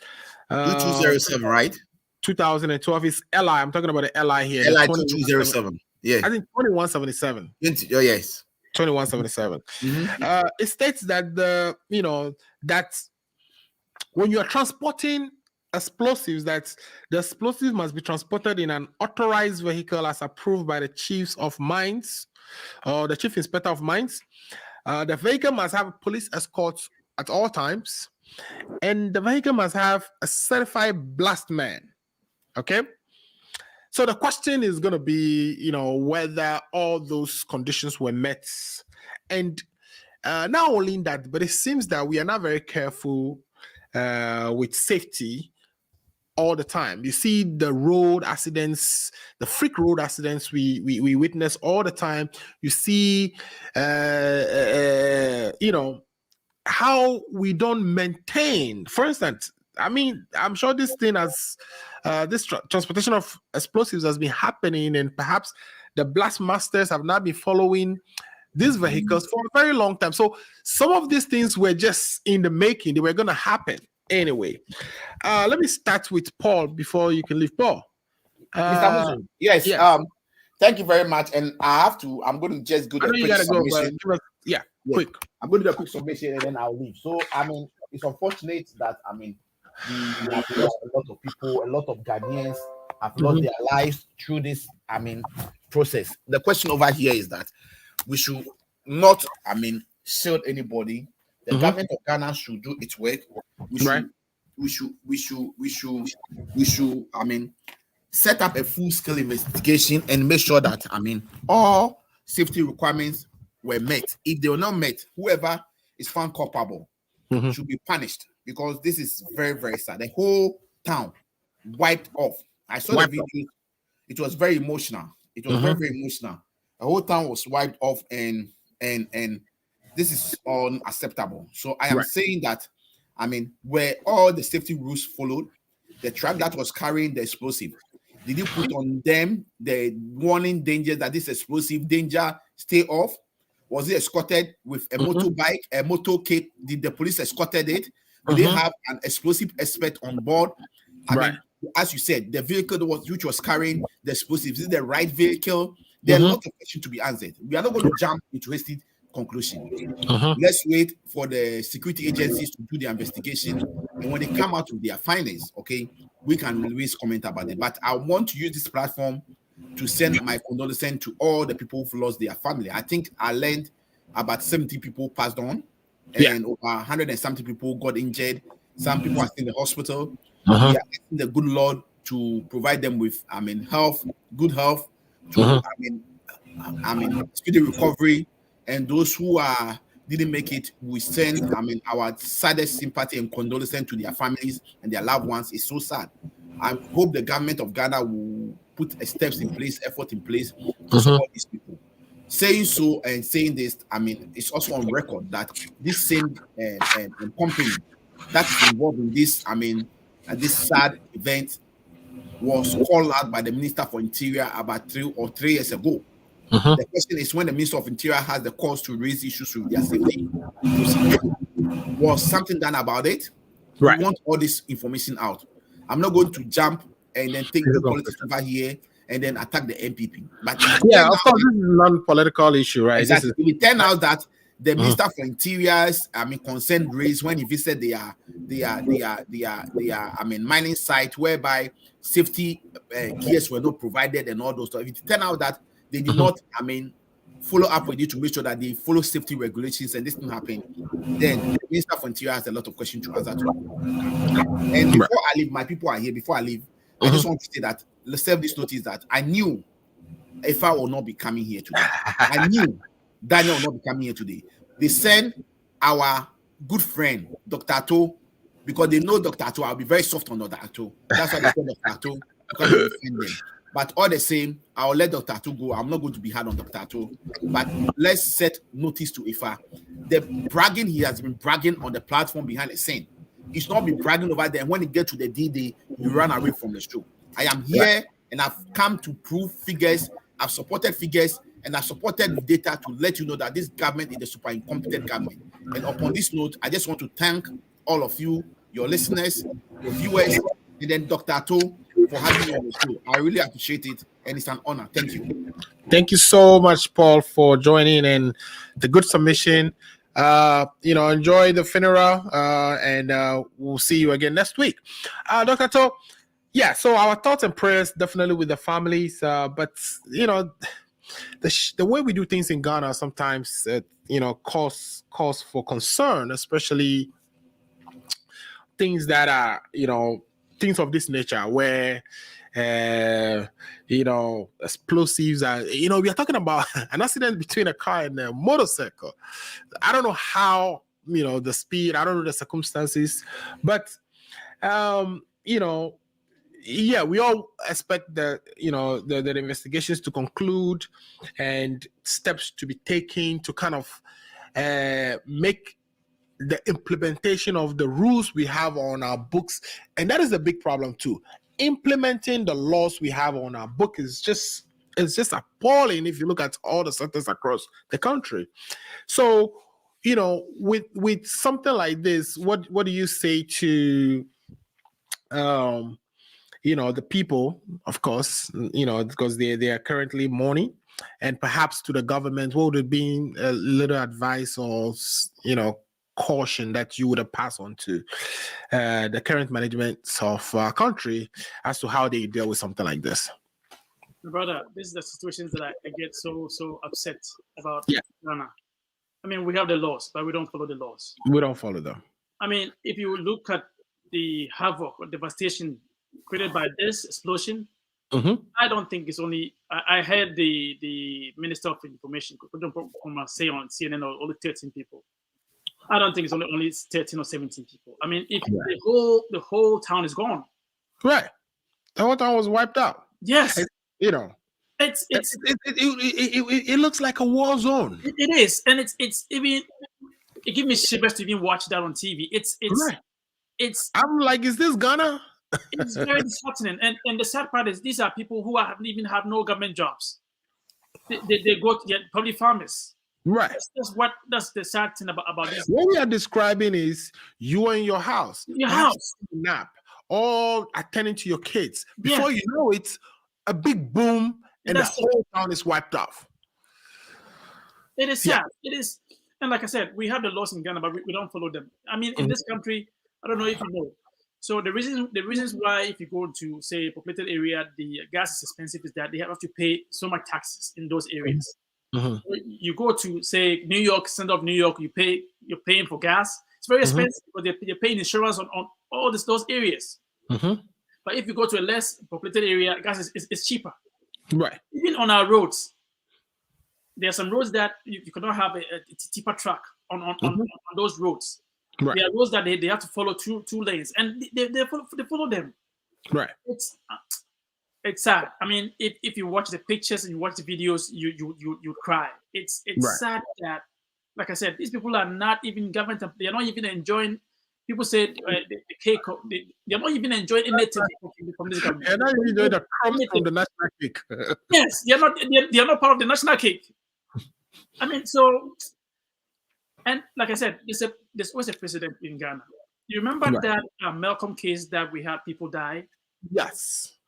Speaker 3: 2207, right?
Speaker 2: 2012 is LI. I'm talking about the LI here.
Speaker 3: LI 2207. Yeah.
Speaker 2: I think 2177.
Speaker 3: Yes.
Speaker 2: 2177. Mm-hmm. It states that that when you are transporting explosives, that the explosives must be transported in an authorized vehicle as approved by the chiefs of mines or the chief inspector of mines. The vehicle must have a police escort at all times, and the vehicle must have a certified blast man. Okay. So the question is going to be, whether all those conditions were met. And not only that, but it seems that we are not very careful with safety all the time. You see the road accidents, the freak road accidents we witness all the time. You see, how we don't maintain. For instance, I mean, I'm sure this thing has this transportation of explosives has been happening, and perhaps the blast masters have not been following these vehicles for a very long time. So some of these things were just in the making. They were going to happen anyway. Let me start with Paul before you can leave. Paul.
Speaker 3: Mr. Musu, yes. Thank you very much. And I'm going to just do the quick submission.
Speaker 2: Quick.
Speaker 3: I'm going to do a quick submission and then I'll leave. So, I mean, it's unfortunate that, we have lost a lot of people, a lot of Ghanaians have lost their lives through this, process. The question over here is that we should not, shield anybody. The government of Ghana should do its work. We should, set up a full-scale investigation and make sure that, all safety requirements were met. If they were not met, whoever is found culpable should be punished, because this is very, very sad. The whole town wiped off. I saw the video. It was very emotional. It was very, very emotional. The whole town was wiped off, and this is unacceptable. So I am saying that, where all the safety rules followed, the truck that was carrying the explosive, did you put on them the warning danger that this explosive danger, stay off? Was it escorted with a motorbike, a motorcade? Did the police escorted it? Do they have an explosive expert on board? I mean, as you said, the vehicle which was carrying the explosives, is it the right vehicle? There are a lot of questions to be answered. We are not going to jump into hasty conclusion. Let's wait for the security agencies to do the investigation, and when they come out with their findings, okay, we can always comment about it. But I want to use this platform to send my condolences to all the people who've lost their family. I think I learned about 70 people passed on, and over 100 and something people got injured. Some people are still in the hospital. We are asking the good Lord to provide them with, health, good health, to, speedy recovery. And those who didn't make it, we send, our saddest sympathy and condolences to their families and their loved ones. It's so sad. I hope the government of Ghana will put steps in place, effort in place to support these people. Saying so and saying this, it's also on record that this same company that is involved in this, this sad event was called out by the Minister for Interior about 3 years ago. The question is, when the Minister of Interior has the cause to raise issues with their safety procedure, was something done about it? We want all this information out. I'm not going to jump and then take the politics over here and then attack the MPP. But
Speaker 2: of course, this is a non-political issue, right?
Speaker 3: Exactly. It turned out that the Minister for Interior's concern raised when he visited their mining site, whereby safety gears were not provided and all those stuff. It turned out that they did not, follow up with you to make sure that they follow safety regulations and this didn't happen. Then the Minister for Interior has a lot of questions to answer to. And before I leave, my people are here. Before I leave, I just want to say that, let's serve this notice that I knew Ifa will not be coming here today. I knew Daniel will not be coming here today. They sent our good friend, Dr. Ato, because they know Dr. Ato. I'll be very soft on Dr. Ato. That's why they sent Dr. Ato, because they defend them. But all the same, I'll let Dr. Ato go. I'm not going to be hard on Dr. Ato. But let's set notice to Ifa. The bragging he has been bragging on the platform behind the scene. He's not been bragging over there. When he gets to the D-Day, you run away from the show. I am here and I've come to prove figures. I've supported figures and I've supported with data to let you know that this government is a super incompetent government. And upon this note, I just want to thank all of you, your listeners, your viewers, and then Dr. Ato for having me on the show. I really appreciate it, and it's an honor. Thank you.
Speaker 2: Thank you so much, Paul, for joining and the good submission. Enjoy the funeral, and we'll see you again next week. Dr. Ato, so our thoughts and prayers definitely with the families, but the way we do things in Ghana sometimes cause for concern, especially things that are things of this nature, where explosives. We are talking about an accident between a car and a motorcycle. I don't know how, the speed, I don't know the circumstances, but, yeah, we all expect the investigations to conclude and steps to be taken to kind of make the implementation of the rules we have on our books. And that is a big problem too. Implementing the laws we have on our book is just appalling if you look at all the sectors across the country. So, with something like this, what do you say to the people, of course, because they are currently mourning, and perhaps to the government, what would it be a little advice or, caution that you would have passed on to the current management of our country as to how they deal with something like this?
Speaker 4: Brother, this is the situations that I get so upset about.
Speaker 2: Yeah.
Speaker 4: Ghana. I mean, we have the laws, but we don't follow the laws.
Speaker 2: We don't follow them.
Speaker 4: I mean, if you look at the havoc or devastation created by this explosion, I don't think it's only. I heard the Minister of Information say on CNN only 13 people. I don't think it's only 13 or 17 people. I mean, if the whole town is gone,
Speaker 2: right? The whole town was wiped out.
Speaker 4: Yes,
Speaker 2: it looks like a war zone.
Speaker 4: It is, and it gives me shivers to even watch that on TV. It's.
Speaker 2: I'm like, is this Ghana?
Speaker 4: It's very disheartening, and the sad part is these are people who have no government jobs. They go to get public farmers.
Speaker 2: Right.
Speaker 4: That's the sad thing about this.
Speaker 2: What we are describing is you in your house. Nap, all attending to your kids. Before you know it, a big boom and the whole town is wiped off.
Speaker 4: It is sad. It is, and like I said, we have the laws in Ghana, but we don't follow them. I mean, in this country, I don't know if you know. So the reasons why, if you go to say a populated area, the gas is expensive is that they have to pay so much taxes in those areas. So you go to say New York, center of New York, you're paying for gas. It's very expensive, but they're paying insurance on all those areas. But if you go to a less populated area, gas is cheaper.
Speaker 2: Right.
Speaker 4: Even on our roads, there are some roads that you cannot have a tipper truck on those roads.
Speaker 2: Right.
Speaker 4: There are roads that they have to follow two lanes, and they follow them.
Speaker 2: Right.
Speaker 4: It's sad. I mean, if you watch the pictures and you watch the videos, you cry. It's sad that, like I said, these people are not even government. They are not even enjoying. People say the cake. They are not even enjoying anything from this government.
Speaker 2: They're not even enjoying the crumbs from the national cake.
Speaker 4: Yes, they are not part of the national cake. I mean, so, and like I said, there's always a precedent in Ghana. You remember that Malcolm case that we had people die?
Speaker 2: Yes.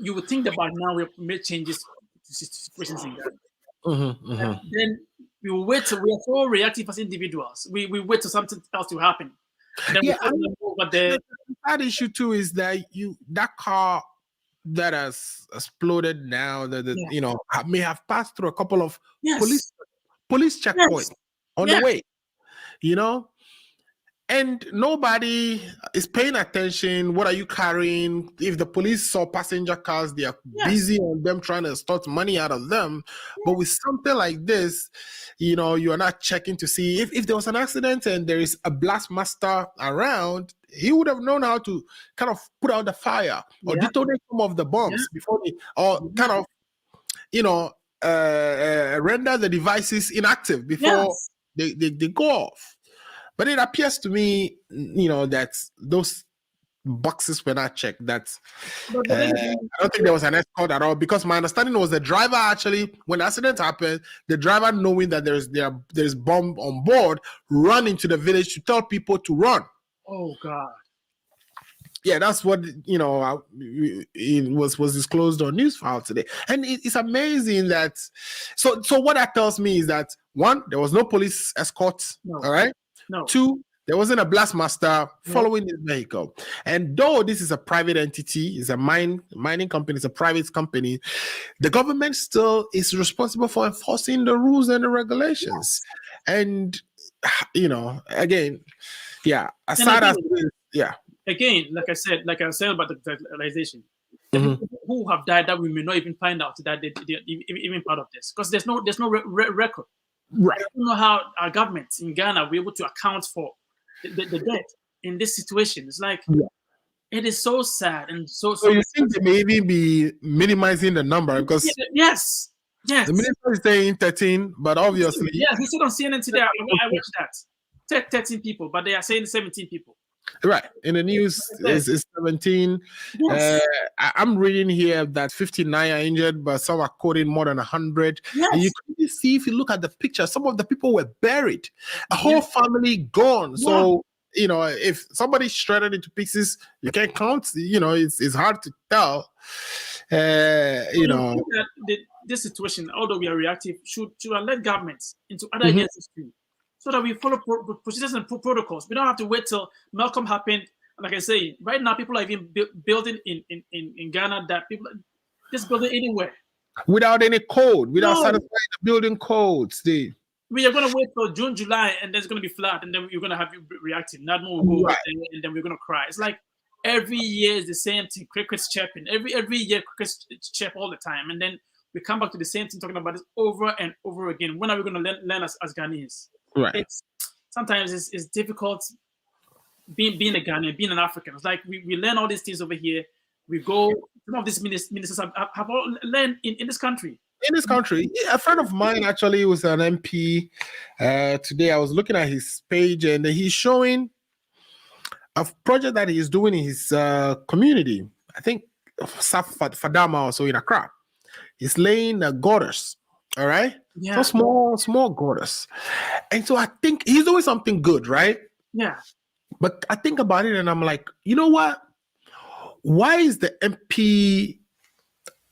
Speaker 4: You would think that by now we have made changes to situations in Ghana. And then we will wait till we are so reactive as individuals. We wait till something else to happen. Then
Speaker 2: the bad issue too is that that car that has exploded now may have passed through a couple of police checkpoints on the way, and nobody is paying attention. What are you carrying? If the police saw passenger cars, they are busy on them trying to extort money out of them. But with something like this, you are not checking to see if there was an accident and there is a blast master around, he would have known how to kind of put out the fire or detonate some of the bombs before they, or kind of, render the devices inactive before they go off. But it appears to me, that those boxes were not checked. I don't think there was an escort at all, because my understanding was the driver actually, when the accident happened, the driver, knowing that there's bomb on board, run into the village to tell people to run.
Speaker 4: Oh God.
Speaker 2: Yeah, that's what it was disclosed on Newsfile today, and it's amazing that. So what that tells me is that, one, there was no police escort. All right.
Speaker 4: No.
Speaker 2: Two, there wasn't a blast master following this vehicle. And though this is a private entity, it's a mining company, it's a private company, the government still is responsible for enforcing the rules and the regulations. And, again, aside as
Speaker 4: again, like I said about the fertilization, the people who have died that we may not even find out that they're even part of this, because there's no record.
Speaker 2: Right.
Speaker 4: I don't know how our government in Ghana will be able to account for the death in this situation. It's like, it is so sad and so.
Speaker 2: So you think they may even be minimizing the number because
Speaker 4: yes,
Speaker 2: the minister is saying 13, but obviously
Speaker 4: he said on CNN today. I watched that 13 people, but they are saying 17 people.
Speaker 2: Right. In the news, it's 17.
Speaker 4: Yes.
Speaker 2: I'm reading here that 59 are injured, but some are quoting more than 100.
Speaker 4: Yes.
Speaker 2: And you can see, if you look at the picture, some of the people were buried. A whole family gone. So, you know, if somebody's shredded into pieces, you can't count. You know, it's hard to tell. You know.
Speaker 4: This situation, although we are reactive, should alert governments into other agencies too, so that we follow procedures and protocols. We don't have to wait till Malcolm happened. Like I say, right now people are even building in Ghana that people just building anywhere
Speaker 2: without any code, without satisfying the building codes.
Speaker 4: We are going to wait till June, July, and then it's going to be flat, and then you're going to have you reactive. Not more will go, and then we're going to cry. It's like every year is the same thing. Cricket's chirping every year. Cricket's chirp all the time, and then we come back to the same thing, talking about this over and over again. When are we going to learn as Ghanaians?
Speaker 2: Right.
Speaker 4: Sometimes it's difficult being a Ghanaian, being an African. It's like we learn all these things over here. We go. Some of these ministers have all learned in this country.
Speaker 2: In this country, a friend of mine actually was an MP. Today, I was looking at his page, and he's showing a project that he's doing in his community. I think Fadama also in Accra. He's laying gutters. All right, so small gutters, and so I think he's doing something good, right?
Speaker 4: Yeah.
Speaker 2: But I think about it, and I'm like, you know what? Why is the MP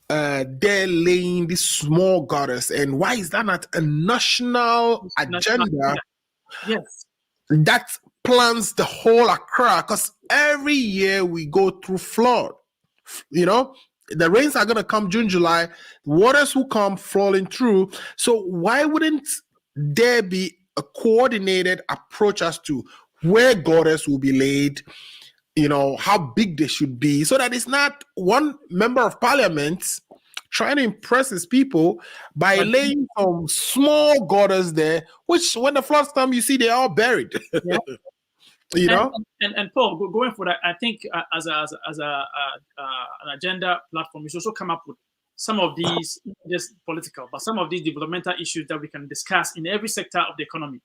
Speaker 2: they're laying these small gutters, and why is that not a national agenda?
Speaker 4: Yes,
Speaker 2: that plans the whole Accra? Because every year we go through flood. You know, the rains are gonna come June, July. The waters will come flowing through. So why wouldn't there be a coordinated approach as to where gutters will be laid? You know, how big they should be, so that it's not one member of parliament trying to impress his people by laying some small gutters there, which when the floods come, you see they're all buried.
Speaker 4: Yeah.
Speaker 2: You know?
Speaker 4: And Paul, going for that, I think as an agenda platform, we should also come up with some of these, just political, but some of these developmental issues that we can discuss in every sector of the economy,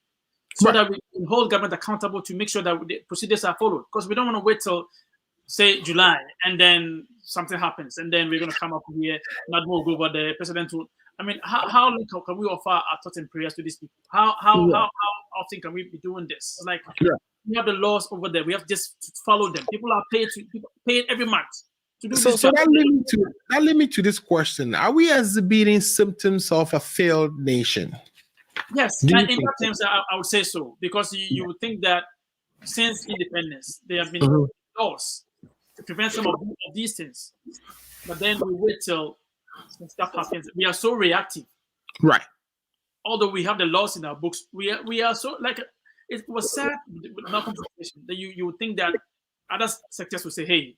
Speaker 4: so that we can hold government accountable to make sure that the procedures are followed. Because we don't want to wait till, say, July, and then something happens, and then we're going to come up here, not more go over the president will. I mean, how long can we offer our thoughts and prayers to these people? How often can we be doing this? Like, we have the laws over there. We have to just follow them. People are paid every month to do this.
Speaker 2: So that leads me to this question: are we exhibiting symptoms of a failed nation?
Speaker 4: Yes, in that terms, I would say so, because you would think that since independence, there have been laws to prevent some of these things, but then we wait till some stuff happens. We are so reactive,
Speaker 2: right?
Speaker 4: Although we have the laws in our books, we are so, like, it was sad with Malcolm's situation that you would think that other sectors would say, hey,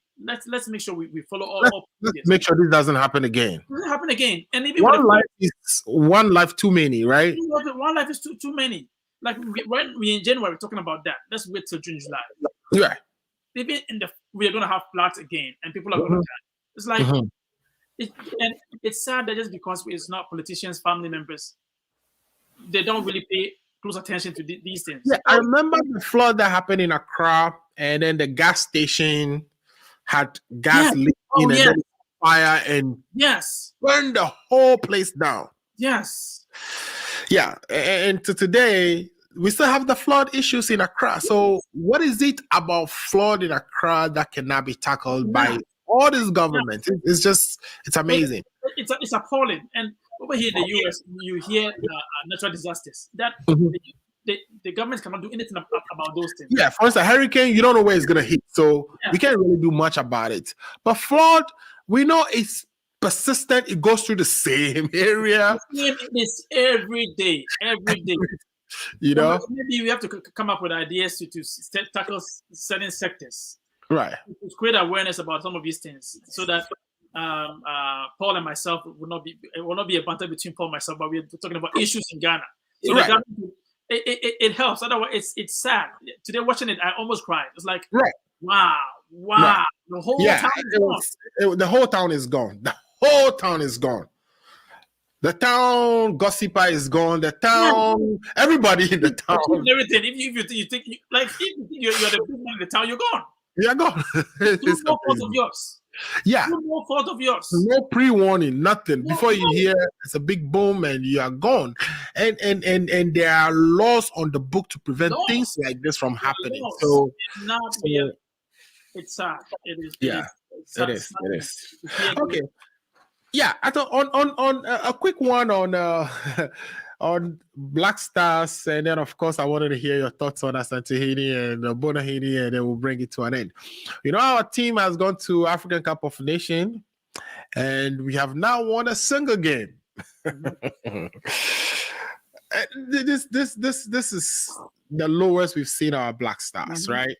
Speaker 4: let's make sure we follow all.
Speaker 2: Let's make sure this doesn't happen again.
Speaker 4: It doesn't happen again. And even
Speaker 2: one life is one life too many, right?
Speaker 4: One life is too many. Like when we in January we're talking about that. Let's wait till June, July.
Speaker 2: Yeah.
Speaker 4: Even we are gonna have floods again, and people are gonna die. It's like it's sad that just because it's not politicians, family members, they don't really pay close attention to these things.
Speaker 2: Yeah, I remember the flood that happened in Accra, and then the gas station had gas leaking and then fire and burned the whole place down.
Speaker 4: Yes.
Speaker 2: Yeah, and to today, we still have the flood issues in Accra. So what is it about flood in Accra that cannot be tackled by all this government? It's amazing.
Speaker 4: It's appalling. And over here in the US, you hear natural disasters that the government cannot do anything about those things.
Speaker 2: Yeah, for instance, a hurricane, you don't know where it's going to hit. So we can't really do much about it. But flood, we know it's persistent. It goes through the same area.
Speaker 4: It's every day. You know? Maybe we have to come up with ideas to tackle certain sectors.
Speaker 2: Right.
Speaker 4: To create awareness about some of these things so that Paul and myself it will not be a banter between Paul and myself, but we're talking about issues in Ghana. So
Speaker 2: Right.
Speaker 4: it helps. Otherwise, it's sad. Today watching it, I almost cried. It's like,
Speaker 2: Right.
Speaker 4: wow,
Speaker 2: Right.
Speaker 4: the whole town is gone.
Speaker 2: The whole town is gone. The whole town is gone. The town gossiper is gone. The town, everybody in the town,
Speaker 4: everything. If you think you're the big man in the town, you're gone.
Speaker 2: You're gone.
Speaker 4: It's no fault of yours.
Speaker 2: Yeah.
Speaker 4: No fault of yours.
Speaker 2: No pre-warning, nothing. Before you hear it's a big boom and you are gone. And there are laws on the book to prevent things like this from happening. So
Speaker 4: it's sad. It is.
Speaker 2: Yeah. It is. Okay. Yeah, I thought on a quick one on on Black Stars, and then of course I wanted to hear your thoughts on Asantehene and Bonahini, and then we'll bring it to an end. You know, our team has gone to African Cup of Nations, and we have now won a single game. This is the lowest we've seen our Black Stars, right?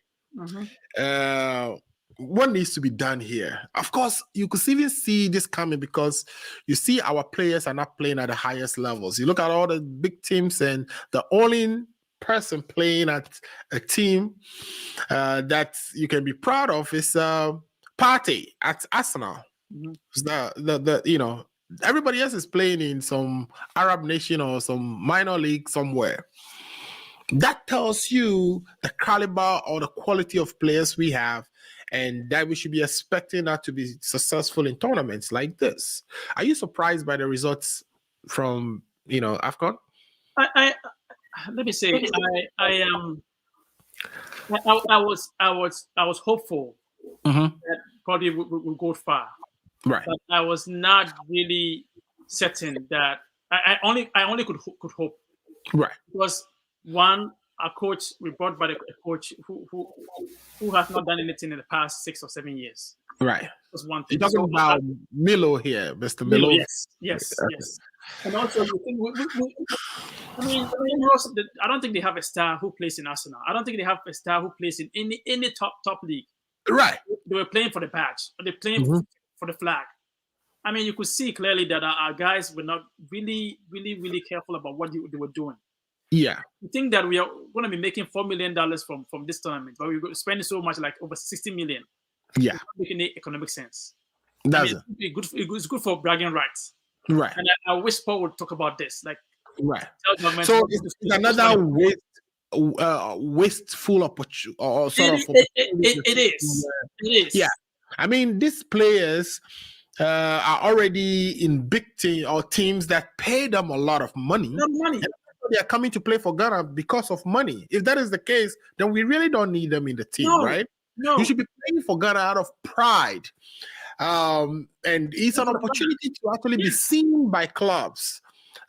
Speaker 2: What needs to be done here? Of course, you could even see this coming because you see our players are not playing at the highest levels. You look at all the big teams, and the only person playing at a team that you can be proud of is Partey at Arsenal. Everybody else is playing in some Arab nation or some minor league somewhere. That tells you the caliber or the quality of players we have, and that we should be expecting that to be successful in tournaments like this. Are you surprised by the results from AFCON?
Speaker 4: I let me say I was hopeful that probably we'll go far,
Speaker 2: right?
Speaker 4: But I was not really certain that I only could hope,
Speaker 2: right?
Speaker 4: Because one, a coach we brought by a coach who has not done anything in the past 6 or 7 years.
Speaker 2: Right.
Speaker 4: That's one thing.
Speaker 2: You're talking about Milo here, Mr. Milo.
Speaker 4: Yes. And also, you think I don't think they have a star who plays in Arsenal. I don't think they have a star who plays in any top league.
Speaker 2: Right.
Speaker 4: They were playing for the badge. Or they're playing for the flag. I mean, you could see clearly that our guys were not really careful about what they were doing.
Speaker 2: Yeah.
Speaker 4: You think that we are going to be making $4 million from this tournament, but we're spending so much, like over 60 million.
Speaker 2: Yeah.
Speaker 4: It's not making economic sense.
Speaker 2: It's
Speaker 4: good for bragging rights.
Speaker 2: Right.
Speaker 4: And I wish Paul would talk about this. Like,
Speaker 2: right. So it's another wasteful opportunity.
Speaker 4: It is.
Speaker 2: Yeah. I mean, these players are already in big teams that pay them a lot of money. They are coming to play for Ghana because of money. If that is the case, then we really don't need them in the team, right?
Speaker 4: No.
Speaker 2: You should be playing for Ghana out of pride. And it's an opportunity to actually be seen by clubs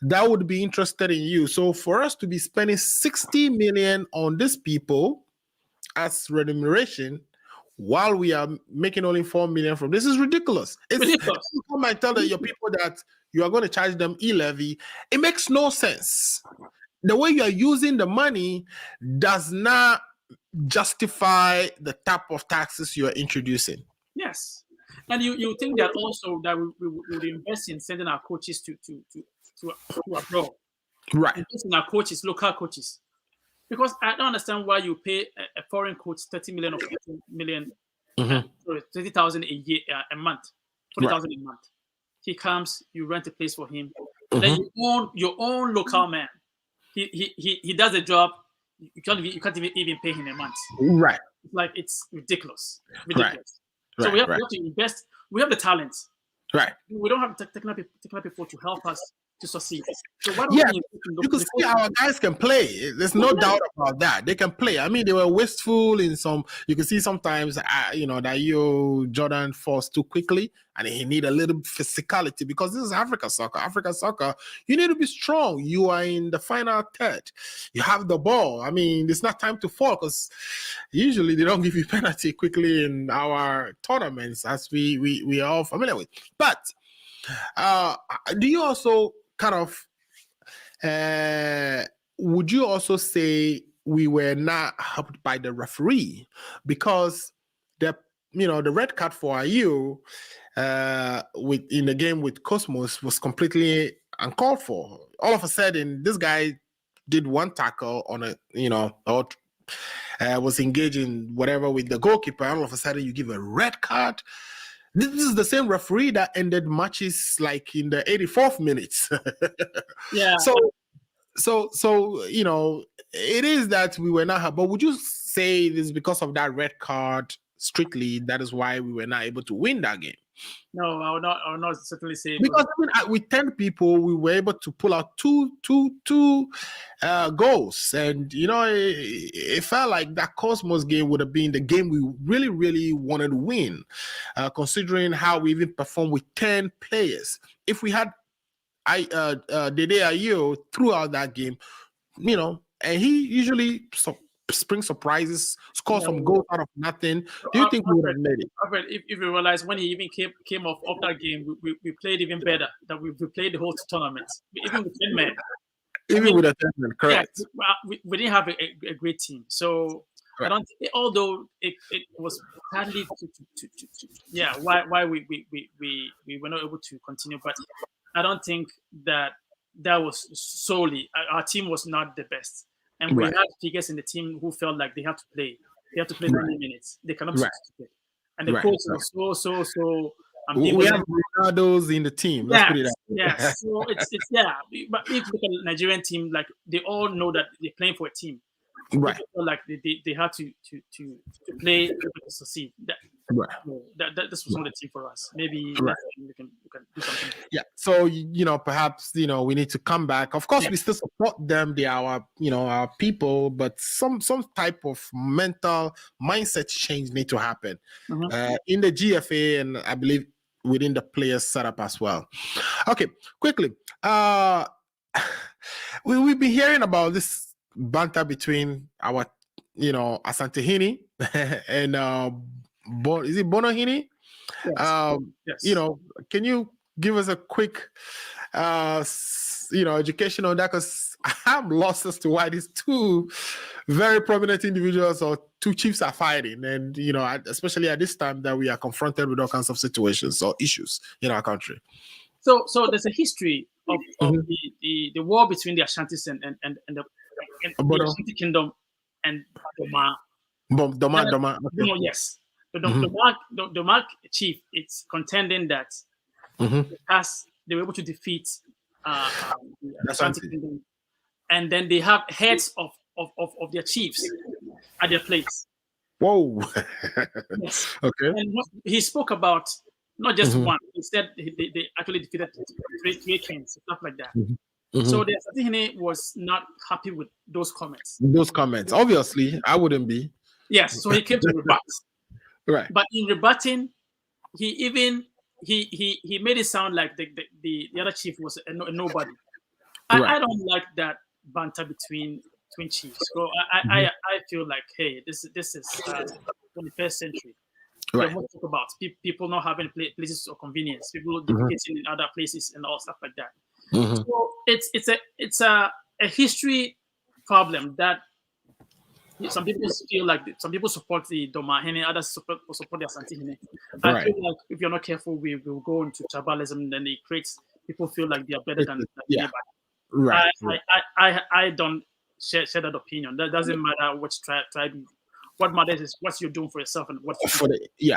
Speaker 2: that would be interested in you. So for us to be spending 60 million on these people as remuneration while we are making only 4 million from this is ridiculous. It's ridiculous. You come and tell your people that you are going to charge them e-levy. It makes no sense. The way you are using the money does not justify the type of taxes you are introducing.
Speaker 4: Yes. And you think that also that we would invest in sending our coaches to abroad.
Speaker 2: Right.
Speaker 4: Invest in our coaches, local coaches. Because I don't understand why you pay a foreign coach 30 million or 15 million, 30,000 a year, a month, 40,000 a month. He comes, you rent a place for him. Then your own local man. He does a job. You can't even pay him a month.
Speaker 2: Right.
Speaker 4: Like, it's ridiculous.
Speaker 2: Right.
Speaker 4: So we have to invest. We have the talent.
Speaker 2: Right.
Speaker 4: We don't have technical people to help us to succeed. So
Speaker 2: you can see our guys can play. There's no doubt about that. They can play. I mean, they were wasteful in some. You can see sometimes, that Jordan falls too quickly, and he need a little physicality because this is Africa soccer. Africa soccer, you need to be strong. You are in the final third. You have the ball. I mean, it's not time to fall because usually they don't give you penalty quickly in our tournaments, as we are all familiar with. But do you also kind of would you also say we were not helped by the referee because the red card for you in the game with Cosmos was completely uncalled for. All of a sudden, this guy did one tackle on a, or was engaging whatever with the goalkeeper. All of a sudden, you give a red card. This is the same referee that ended matches like in the 84th minutes.
Speaker 4: Yeah.
Speaker 2: So it is that we were not. But would you say it is because of that red card strictly? That is why we were not able to win that game.
Speaker 4: No, I would not certainly say,
Speaker 2: because with 10 people we were able to pull out two goals, and it felt like that Cosmos game would have been the game we really, really wanted to win, considering how we even performed with 10 players. If we had Dede Ayew throughout that game, and he usually spring surprises, score some goals out of nothing. Do you think we would have made it?
Speaker 4: If you realize, when he even came off that game, we played even better. That we played the whole tournament, even with 10 men.
Speaker 2: Even with a 10 men, correct.
Speaker 4: Yeah, we didn't have a great team. So right. I don't. Although it was hardly why we were not able to continue, but I don't think that was solely our team was not the best. And we had figures in the team who felt like they have to play. They have to play 90 minutes. They cannot substitute. And the coach was so.
Speaker 2: We have Ronaldo's in the team. Let's put it out.
Speaker 4: Yeah. So it's But if you look at the Nigerian team, like they all know that they're playing for a team.
Speaker 2: Right.
Speaker 4: They feel like they have to play to succeed. This was not the team for us. Maybe we can do something.
Speaker 2: Yeah. So perhaps we need to come back. Of course, we still support them. They are our people, but some type of mental mindset change need to happen in the GFA, and I believe within the players setup as well. Okay, quickly. We've been hearing about this banter between our Asante Hini and is it Bonohini?
Speaker 4: Yes.
Speaker 2: Can you give us a quick education on that? Because I'm lost as to why these two very prominent individuals or two chiefs are fighting, and especially at this time that we are confronted with all kinds of situations or issues in our country.
Speaker 4: So there's a history of the war between the Ashantis and the Ashanti Kingdom and Doma.
Speaker 2: Okay.
Speaker 4: Yes. The Doma chief is contending that they were able to defeat the Ashanti Kingdom, and then they have heads of their chiefs at their place.
Speaker 2: Whoa.
Speaker 4: Yes.
Speaker 2: Okay.
Speaker 4: And he spoke about not just one. He said they actually defeated three kings, stuff like that. So the Asante was not happy with those comments.
Speaker 2: Obviously, I wouldn't be.
Speaker 4: Yes. So he came to rebut.
Speaker 2: Right.
Speaker 4: But in rebutting, he made it sound like the other chief was a nobody. I don't like that banter between chiefs. So I feel like, hey, this is 21st century.
Speaker 2: Right.
Speaker 4: What talk about people not having places of convenience, people defecating in other places and all stuff like that. So it's a history problem that some people feel like some people support the Domahene, others support the Asante. I feel like if you're not careful, we will go into tribalism, and then it creates people feel like they are better than anybody.
Speaker 2: Right.
Speaker 4: I don't share that opinion. That doesn't matter which tribe. What matters is what you're doing for yourself and what you do.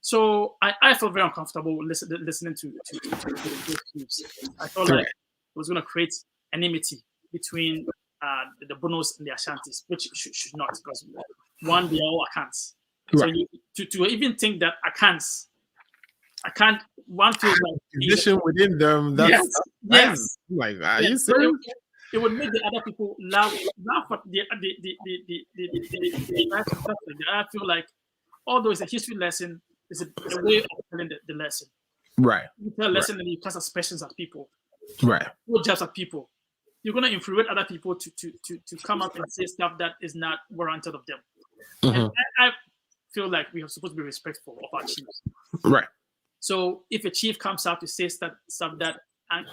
Speaker 4: So I felt very uncomfortable listening to those clips. I felt like it was going to create enmity between the Bonos and the Ashantis, which should not, because one, they are all Akans.
Speaker 2: Right.
Speaker 4: So to even think that Akans, one feels like
Speaker 2: position within them. That's
Speaker 4: yes.
Speaker 2: Like, are you serious?
Speaker 4: It would make the other people laugh at the I feel like, although it's a history lesson, it's a way of telling the lesson.
Speaker 2: Right.
Speaker 4: You tell a lesson and you cast aspersions at people.
Speaker 2: Right.
Speaker 4: Not just at people. You're going to influence other people to come up and say stuff that is not warranted of them. And I feel like we are supposed to be respectful of our chiefs.
Speaker 2: Right.
Speaker 4: So if a chief comes out to say stuff that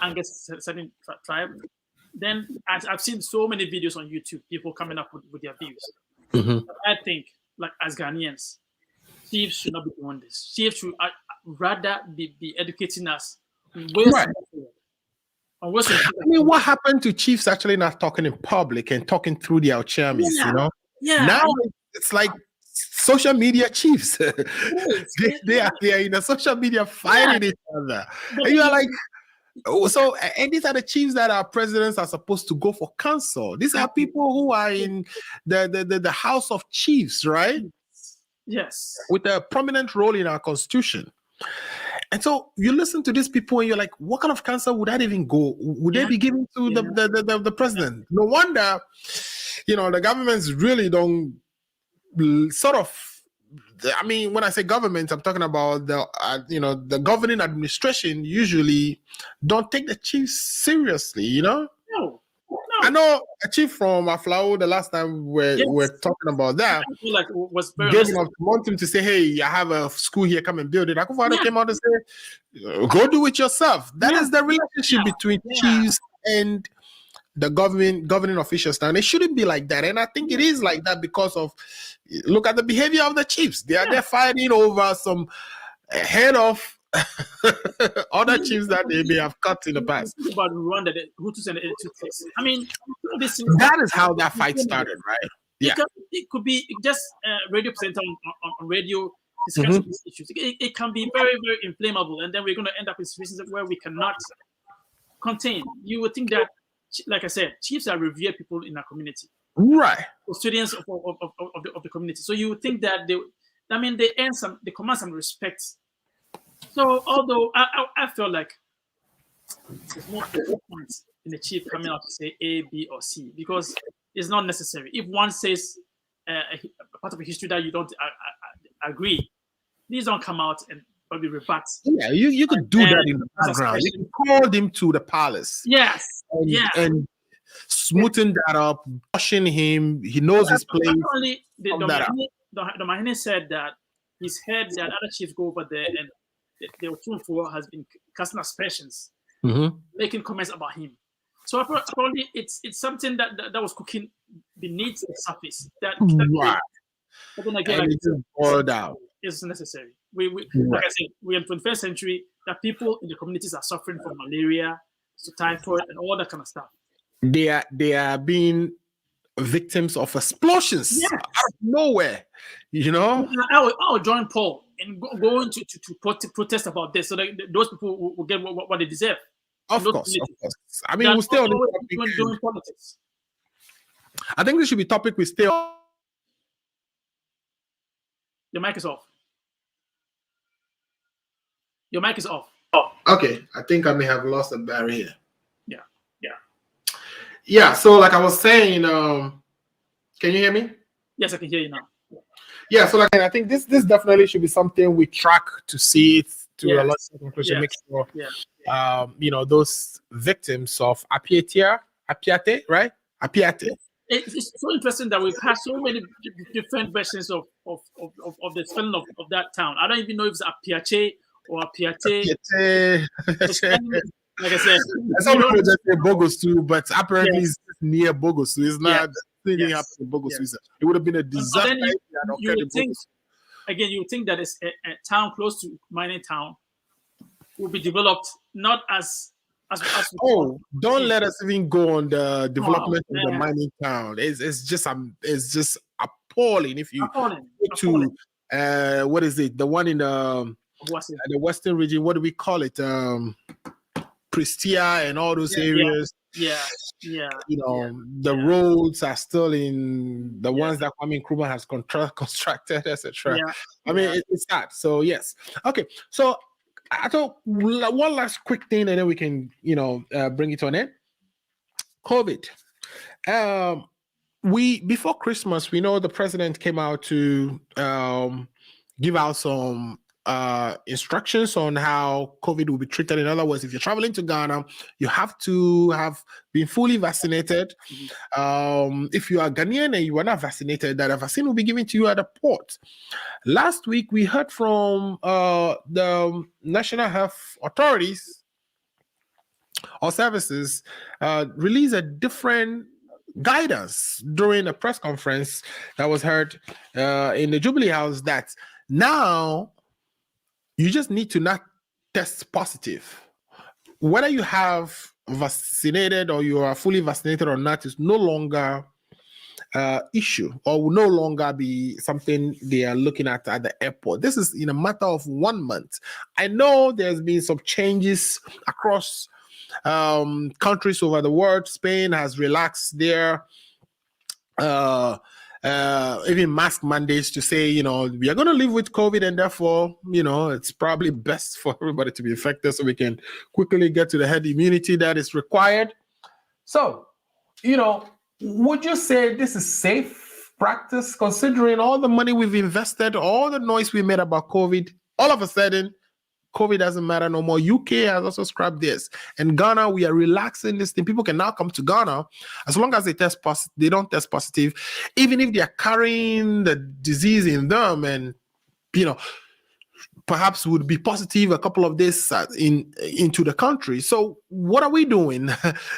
Speaker 4: angers a certain tribe, then I've seen so many videos on YouTube, people coming up with their views. I think, like, as Ghanaians, chiefs should not be doing this. Chiefs should, rather be educating us. Right.
Speaker 2: I mean, what happened to chiefs actually not talking in public and talking through their chairmans, you know?
Speaker 4: Yeah.
Speaker 2: Now it's like social media chiefs. they are in the social media fighting each other. And you are like, so, and these are the chiefs that our presidents are supposed to go for counsel. These are people who are in the House of Chiefs, right?
Speaker 4: Yes.
Speaker 2: With a prominent role in our constitution. And so you listen to these people and you're like, what kind of counsel would that even go? Would they be given to the president? No wonder, you know, the governments really don't sort of, I mean, when I say government, I'm talking about the governing administration usually don't take the chiefs seriously, you know?
Speaker 4: No.
Speaker 2: I know a chief from Aflao the last time we're talking about that.
Speaker 4: I feel like it was very
Speaker 2: gave him want him to say, hey, I have a school here, come and build it. Akufo-Addo came out and said, go do it yourself. That is the relationship between chiefs and the governing officials now. And it shouldn't be like that. And I think it is like that because of, look at the behavior of the chiefs. They're fighting over some head of other chiefs that they may have cut in the past.
Speaker 4: About Rwanda, the Hutus and the Tutsis. I mean,
Speaker 2: that is how that fight started, right? Yeah,
Speaker 4: it could be just radio presenter on radio discussing these issues. It can be very, very inflammable, and then we're going to end up in situations where we cannot contain. You would think that, like I said, chiefs are revered people in our community,
Speaker 2: right?
Speaker 4: Custodians of the community. So you would think that they command some respect. So although I feel like there's no point in the chief coming out to say A, B, or C because it's not necessary. If one says a part of a history that you don't agree, please don't come out and probably rebut.
Speaker 2: Yeah, you could do that in the background. You can call them to the palace.
Speaker 4: Yes.
Speaker 2: And smoothing that up, pushing him. He knows his place.
Speaker 4: Only the Mahine said that he's heard that other chiefs go over there and the Otunfo has been casting aspersions, making comments about him. So probably it's something that was cooking beneath the surface. But then again, it's necessary. Like I said, we're in the 21st century. That people in the communities are suffering from malaria, typhoid, and all that kind of stuff.
Speaker 2: They are being victims of explosions out of nowhere. You know,
Speaker 4: I will join Paul and go into to protest about this, so that those people will get what they deserve.
Speaker 2: Of course. I mean, we'll stay on
Speaker 4: doing politics.
Speaker 2: I think this should be topic we stay on.
Speaker 4: Your mic is off. Your mic is off.
Speaker 2: Okay, I think I may have lost a barrier. Yeah. So, like I was saying, can you hear me?
Speaker 4: Yes, I can hear you now.
Speaker 2: Yeah. So, like I think this definitely should be something we track to see it to a lot of conclusion. Make sure, those victims of Apiate, right? Apiate.
Speaker 4: It's so interesting that we've had so many different versions of the spelling of that town. I don't even know if it's Apiache or Apiate. Like I said,
Speaker 2: some people just say Bogosu, but apparently it's near Bogosu. It's not anything happened to Bogosu. It would have been a disaster.
Speaker 4: You would think that it's a town close to mining town will be developed not as
Speaker 2: don't let us even go on the development of the mining town. It's just appalling. If you go to what is it? The one in the western region. What do we call it? Prestia and all those areas. The roads are still in the ones that Kwame Nkrumah has constructed, etc. I mean, it's that. So yes, okay. So I thought one last quick thing, and then we can bring it to an end. COVID. Before Christmas, we know the president came out to give out some instructions on how COVID will be treated. In other words, if you're traveling to Ghana, you have to have been fully vaccinated. If you are Ghanaian and you are not vaccinated, that a vaccine will be given to you at the port. Last week, we heard from the National Health Authorities or Services release a different guidance during a press conference that was heard in the Jubilee House that now You just need to not test positive. Whether you have vaccinated or you are fully vaccinated or not is no longer issue, or will no longer be something they are looking at the airport. This is in a matter of 1 month. I know there's been some changes across countries over the world. Spain has relaxed their even mask mandates to say, we are going to live with COVID, and therefore, it's probably best for everybody to be infected so we can quickly get to the herd immunity that is required. So, would you say this is safe practice, considering all the money we've invested, all the noise we made about COVID? All of a sudden, COVID doesn't matter no more. UK has also scrapped this. And Ghana, we are relaxing this thing. People can now come to Ghana as long as they don't test positive, even if they are carrying the disease in them, and perhaps would be positive a couple of days into the country. So what are we doing?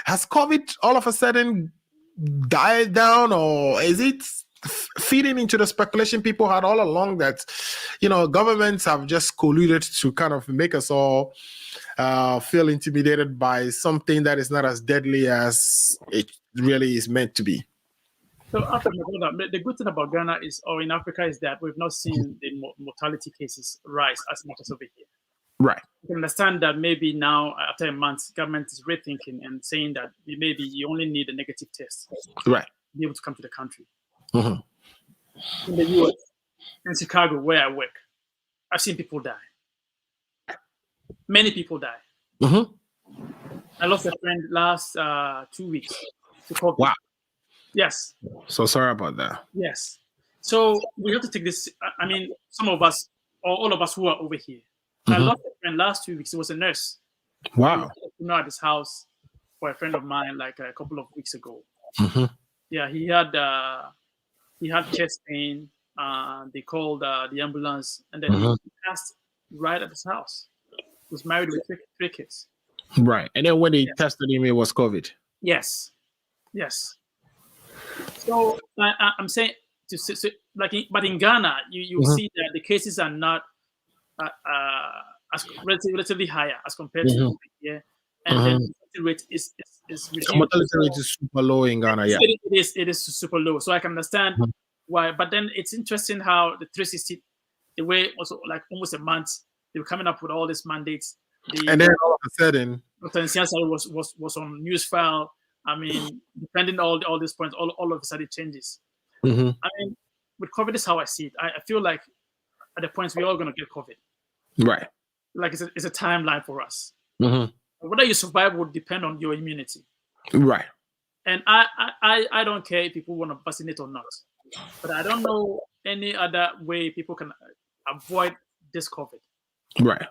Speaker 2: Has COVID all of a sudden died down, or is it feeding into the speculation people had all along that governments have just colluded to kind of make us all feel intimidated by something that is not as deadly as it really is meant to be?
Speaker 4: So the good thing about Ghana or in Africa is that we've not seen the mortality cases rise as much as over here.
Speaker 2: Right.
Speaker 4: You can understand that maybe now, after a month, government is rethinking and saying that maybe you only need a negative test
Speaker 2: right.
Speaker 4: to be able to come to the country.
Speaker 2: Mm-hmm.
Speaker 4: In the US, in Chicago, where I work, I've seen people die. Many people die.
Speaker 2: Mm-hmm.
Speaker 4: I lost a friend last 2 weeks to COVID.
Speaker 2: Wow.
Speaker 4: Yes.
Speaker 2: So sorry about that.
Speaker 4: Yes. So we have to take this. I mean, some of us, or all of us who are over here, I lost a friend last 2 weeks. It was a nurse.
Speaker 2: Wow.
Speaker 4: At his house for a friend of mine like a couple of weeks ago.
Speaker 2: Mm-hmm.
Speaker 4: Yeah, he had chest pain. They called the ambulance, and then he passed right at his house. He was married with three kids.
Speaker 2: Right, and then when they tested him, it was COVID.
Speaker 4: Yes. So I'm saying but in Ghana, you see that the cases are not as relatively higher as compared to here, and then the rate is reduced.
Speaker 2: Mortality rate is super low in Ghana. Yeah,
Speaker 4: it is super low. So I can understand why. But then it's interesting how the 360, the way also like almost a month they were coming up with all these mandates.
Speaker 2: And then all of a sudden,
Speaker 4: Dr. Nsiasa was on news file. I mean, depending on all these points, all of a sudden it changes. I mean, with COVID, is how I see it. I feel like at the point we're all going to get COVID.
Speaker 2: Right.
Speaker 4: Like it's a timeline for us. Whether you survive would depend on your immunity.
Speaker 2: Right.
Speaker 4: And I don't care if people want to vaccinate or not. But I don't know any other way people can avoid this COVID.
Speaker 2: Right.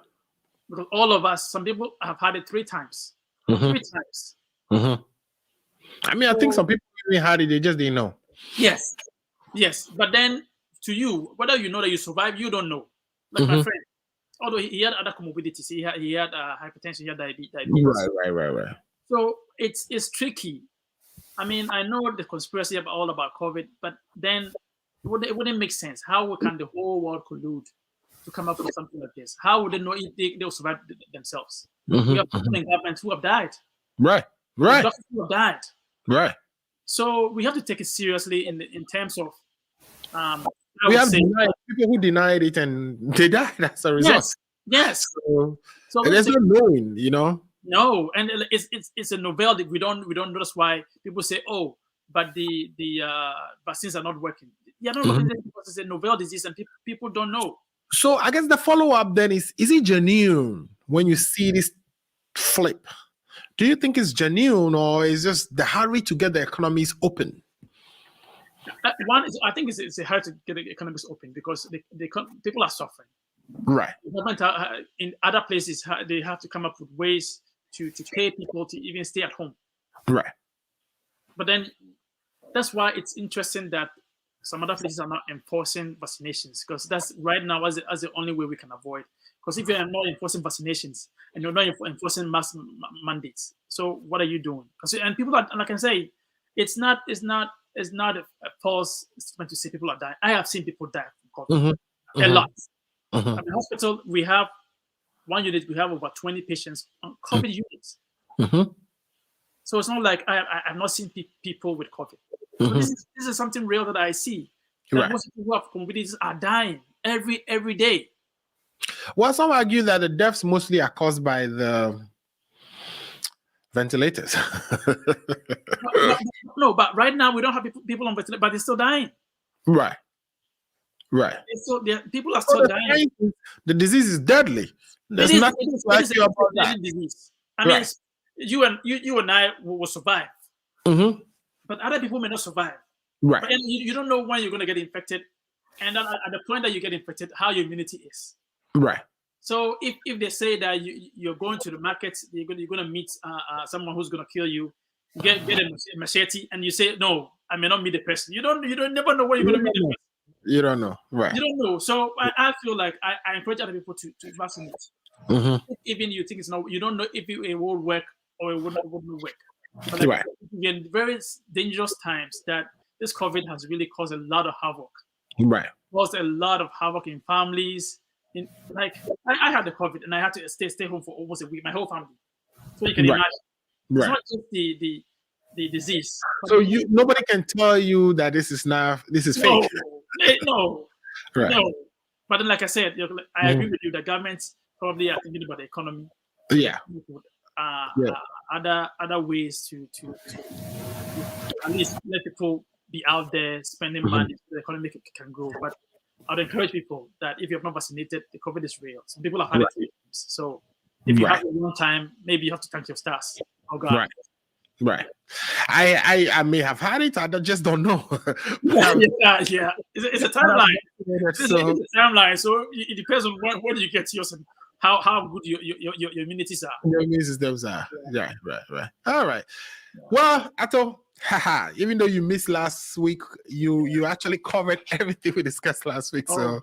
Speaker 4: Because all of us, some people have had it 3 times. 3 times.
Speaker 2: I mean, I think some people even had it, they just didn't know.
Speaker 4: Yes. But then to you, whether you know that you survive, you don't know. Like my friend, although he had other comorbidities, he had hypertension, he had diabetes.
Speaker 2: Right.
Speaker 4: So it's tricky. I mean, I know the conspiracy all about COVID, but then it wouldn't make sense. How can the whole world collude to come up with something like this? How would they know if they'll survive themselves? We have people in government who have died.
Speaker 2: Right.
Speaker 4: Doctors who have died.
Speaker 2: Right.
Speaker 4: So we have to take it seriously in terms of
Speaker 2: we have people who denied it and they died as a result.
Speaker 4: Yes.
Speaker 2: So there's no knowing,
Speaker 4: No, and it's a novelty. We don't notice why people say, oh, but the vaccines are not working. Yeah, no, because it's a novel disease and people don't know.
Speaker 2: So I guess the follow-up then is it genuine when you see this flip? Do you think it's genuine, or is just the hurry to get the economies open?
Speaker 4: One is, I think it's a hurry to get the economies open because people are suffering.
Speaker 2: Right.
Speaker 4: The government in other places they have to come up with ways to pay people to even stay at home.
Speaker 2: Right.
Speaker 4: But then that's why it's interesting that some other places are not enforcing vaccinations, because that's right now as the only way we can avoid. Because if you're not enforcing vaccinations and you're not enforcing mass mandates, so what are you doing? And people are, like I can say, it's not a false statement to say people are dying. I have seen people die from COVID. A lot. At the hospital, we have one unit, we have over 20 patients on COVID units.
Speaker 2: Mm-hmm.
Speaker 4: So it's not like I've not seen people with COVID. So
Speaker 2: Mm-hmm.
Speaker 4: this is something real that I see. That
Speaker 2: Right.
Speaker 4: most people who have comorbidities are dying every day.
Speaker 2: Well, some argue that the deaths mostly are caused by the ventilators.
Speaker 4: No, but right now we don't have people on ventilators, but they're still dying.
Speaker 2: Right. Right.
Speaker 4: So people are still dying.
Speaker 2: The disease is deadly. There's nothing like you about that.
Speaker 4: Disease. I mean, you and I will survive, but other people may not survive.
Speaker 2: Right.
Speaker 4: But you don't know when you're going to get infected, and then at the point that you get infected, how your immunity is.
Speaker 2: Right.
Speaker 4: So if they say that you're going to the market, you're going to meet someone who's going to kill you, get a machete, and you say no, I may not meet the person. You don't never know when you're going to meet the person.
Speaker 2: You don't know, right?
Speaker 4: You don't know. So I feel like I encourage other people to vaccinate. Even you think it's not, you don't know if it will work or it wouldn't work. But
Speaker 2: right.
Speaker 4: In very dangerous times, that this COVID has really caused a lot of havoc.
Speaker 2: Right.
Speaker 4: Caused a lot of havoc in families. I had the COVID and I had to stay home for almost a week. My whole family. So you can imagine. It's not just the disease.
Speaker 2: So nobody can tell you that this is fake.
Speaker 4: No.
Speaker 2: Right.
Speaker 4: No. But then, like I said, I agree with you. The governments probably are thinking about the economy.
Speaker 2: Yeah.
Speaker 4: Other ways to at least let people be out there spending money so the economy can grow. But I'd encourage people that if you have not vaccinated, the COVID is real. Some people have had it 3 times. So if you have it one time, maybe you have to thank your stars. Oh God.
Speaker 2: Right. I may have had it. I just don't know.
Speaker 4: Yeah. It's a timeline. It's a timeline. So it depends on when you get yours and how good your immunities are.
Speaker 2: Your immune systems are. Yeah. Right. All right. Well, Ato, even though you missed last week, you actually covered everything we discussed last week. So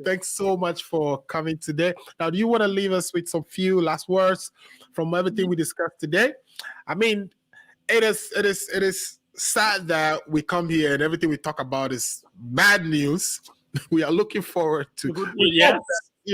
Speaker 2: thanks so much for coming today. Now, do you want to leave us with some few last words from everything we discussed today? I mean, it is sad that we come here and everything we talk about is bad news. We are looking forward to
Speaker 4: good news. Yes.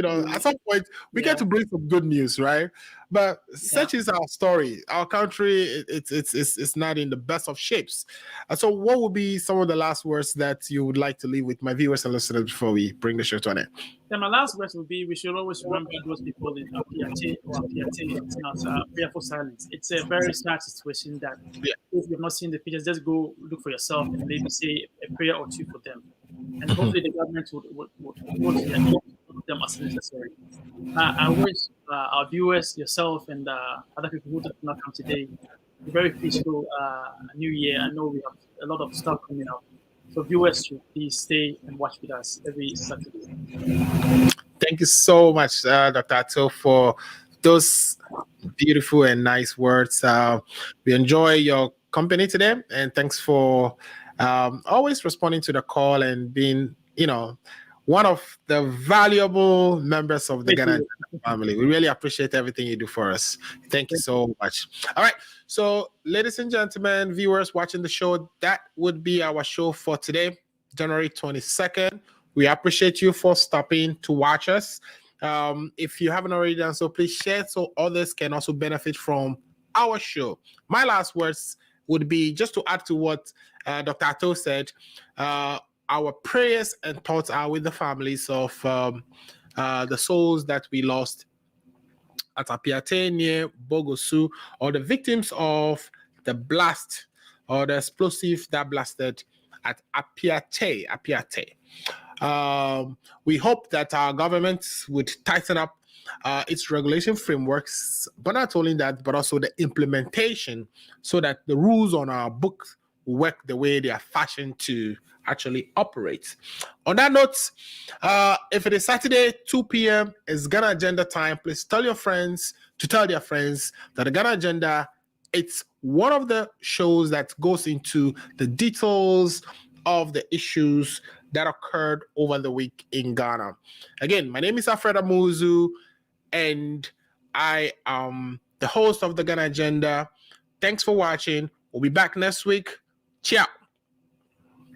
Speaker 2: At some point we get to bring some good news, right? But such is our story. Our country, it's not in the best of shapes. So what would be some of the last words that you would like to leave with my viewers and listeners before we bring the show to an end?
Speaker 4: Yeah, my last words would be: we should always remember those people in Piate. It's not fearful silence. It's a very sad situation that if you've not seen the pictures, just go look for yourself and maybe say a prayer or two for them. And hopefully the government would them as necessary. I wish our viewers, yourself, and other people who did not come today, a very peaceful new year. I know we have a lot of stuff coming up. So viewers should please stay and watch with us every Saturday.
Speaker 2: Thank you so much, Dr. Ato, for those beautiful and nice words. We enjoy your company today, and thanks for always responding to the call and being, one of the valuable members of the Ghana family. We really appreciate everything you do for us. Thank you so much. All right. So, ladies and gentlemen, viewers watching the show, that would be our show for today, January 22nd. We appreciate you for stopping to watch us. If you haven't already done so, please share so others can also benefit from our show. My last words would be just to add to what Dr. Ato said. Our prayers and thoughts are with the families of the souls that we lost at Apiate near Bogosu, or the victims of the blast or the explosive that blasted at Apiate. We hope that our government would tighten up its regulation frameworks, but not only that, but also the implementation, so that the rules on our books work the way they are fashioned to actually operate. On that note, if it is Saturday, 2 p.m. is Ghana Agenda time, please tell your friends to tell their friends that the Ghana Agenda, it's one of the shows that goes into the details of the issues that occurred over the week in Ghana. Again, my name is Alfred Amuzu, and I am the host of the Ghana Agenda. Thanks for watching. We'll be back next week. Ciao.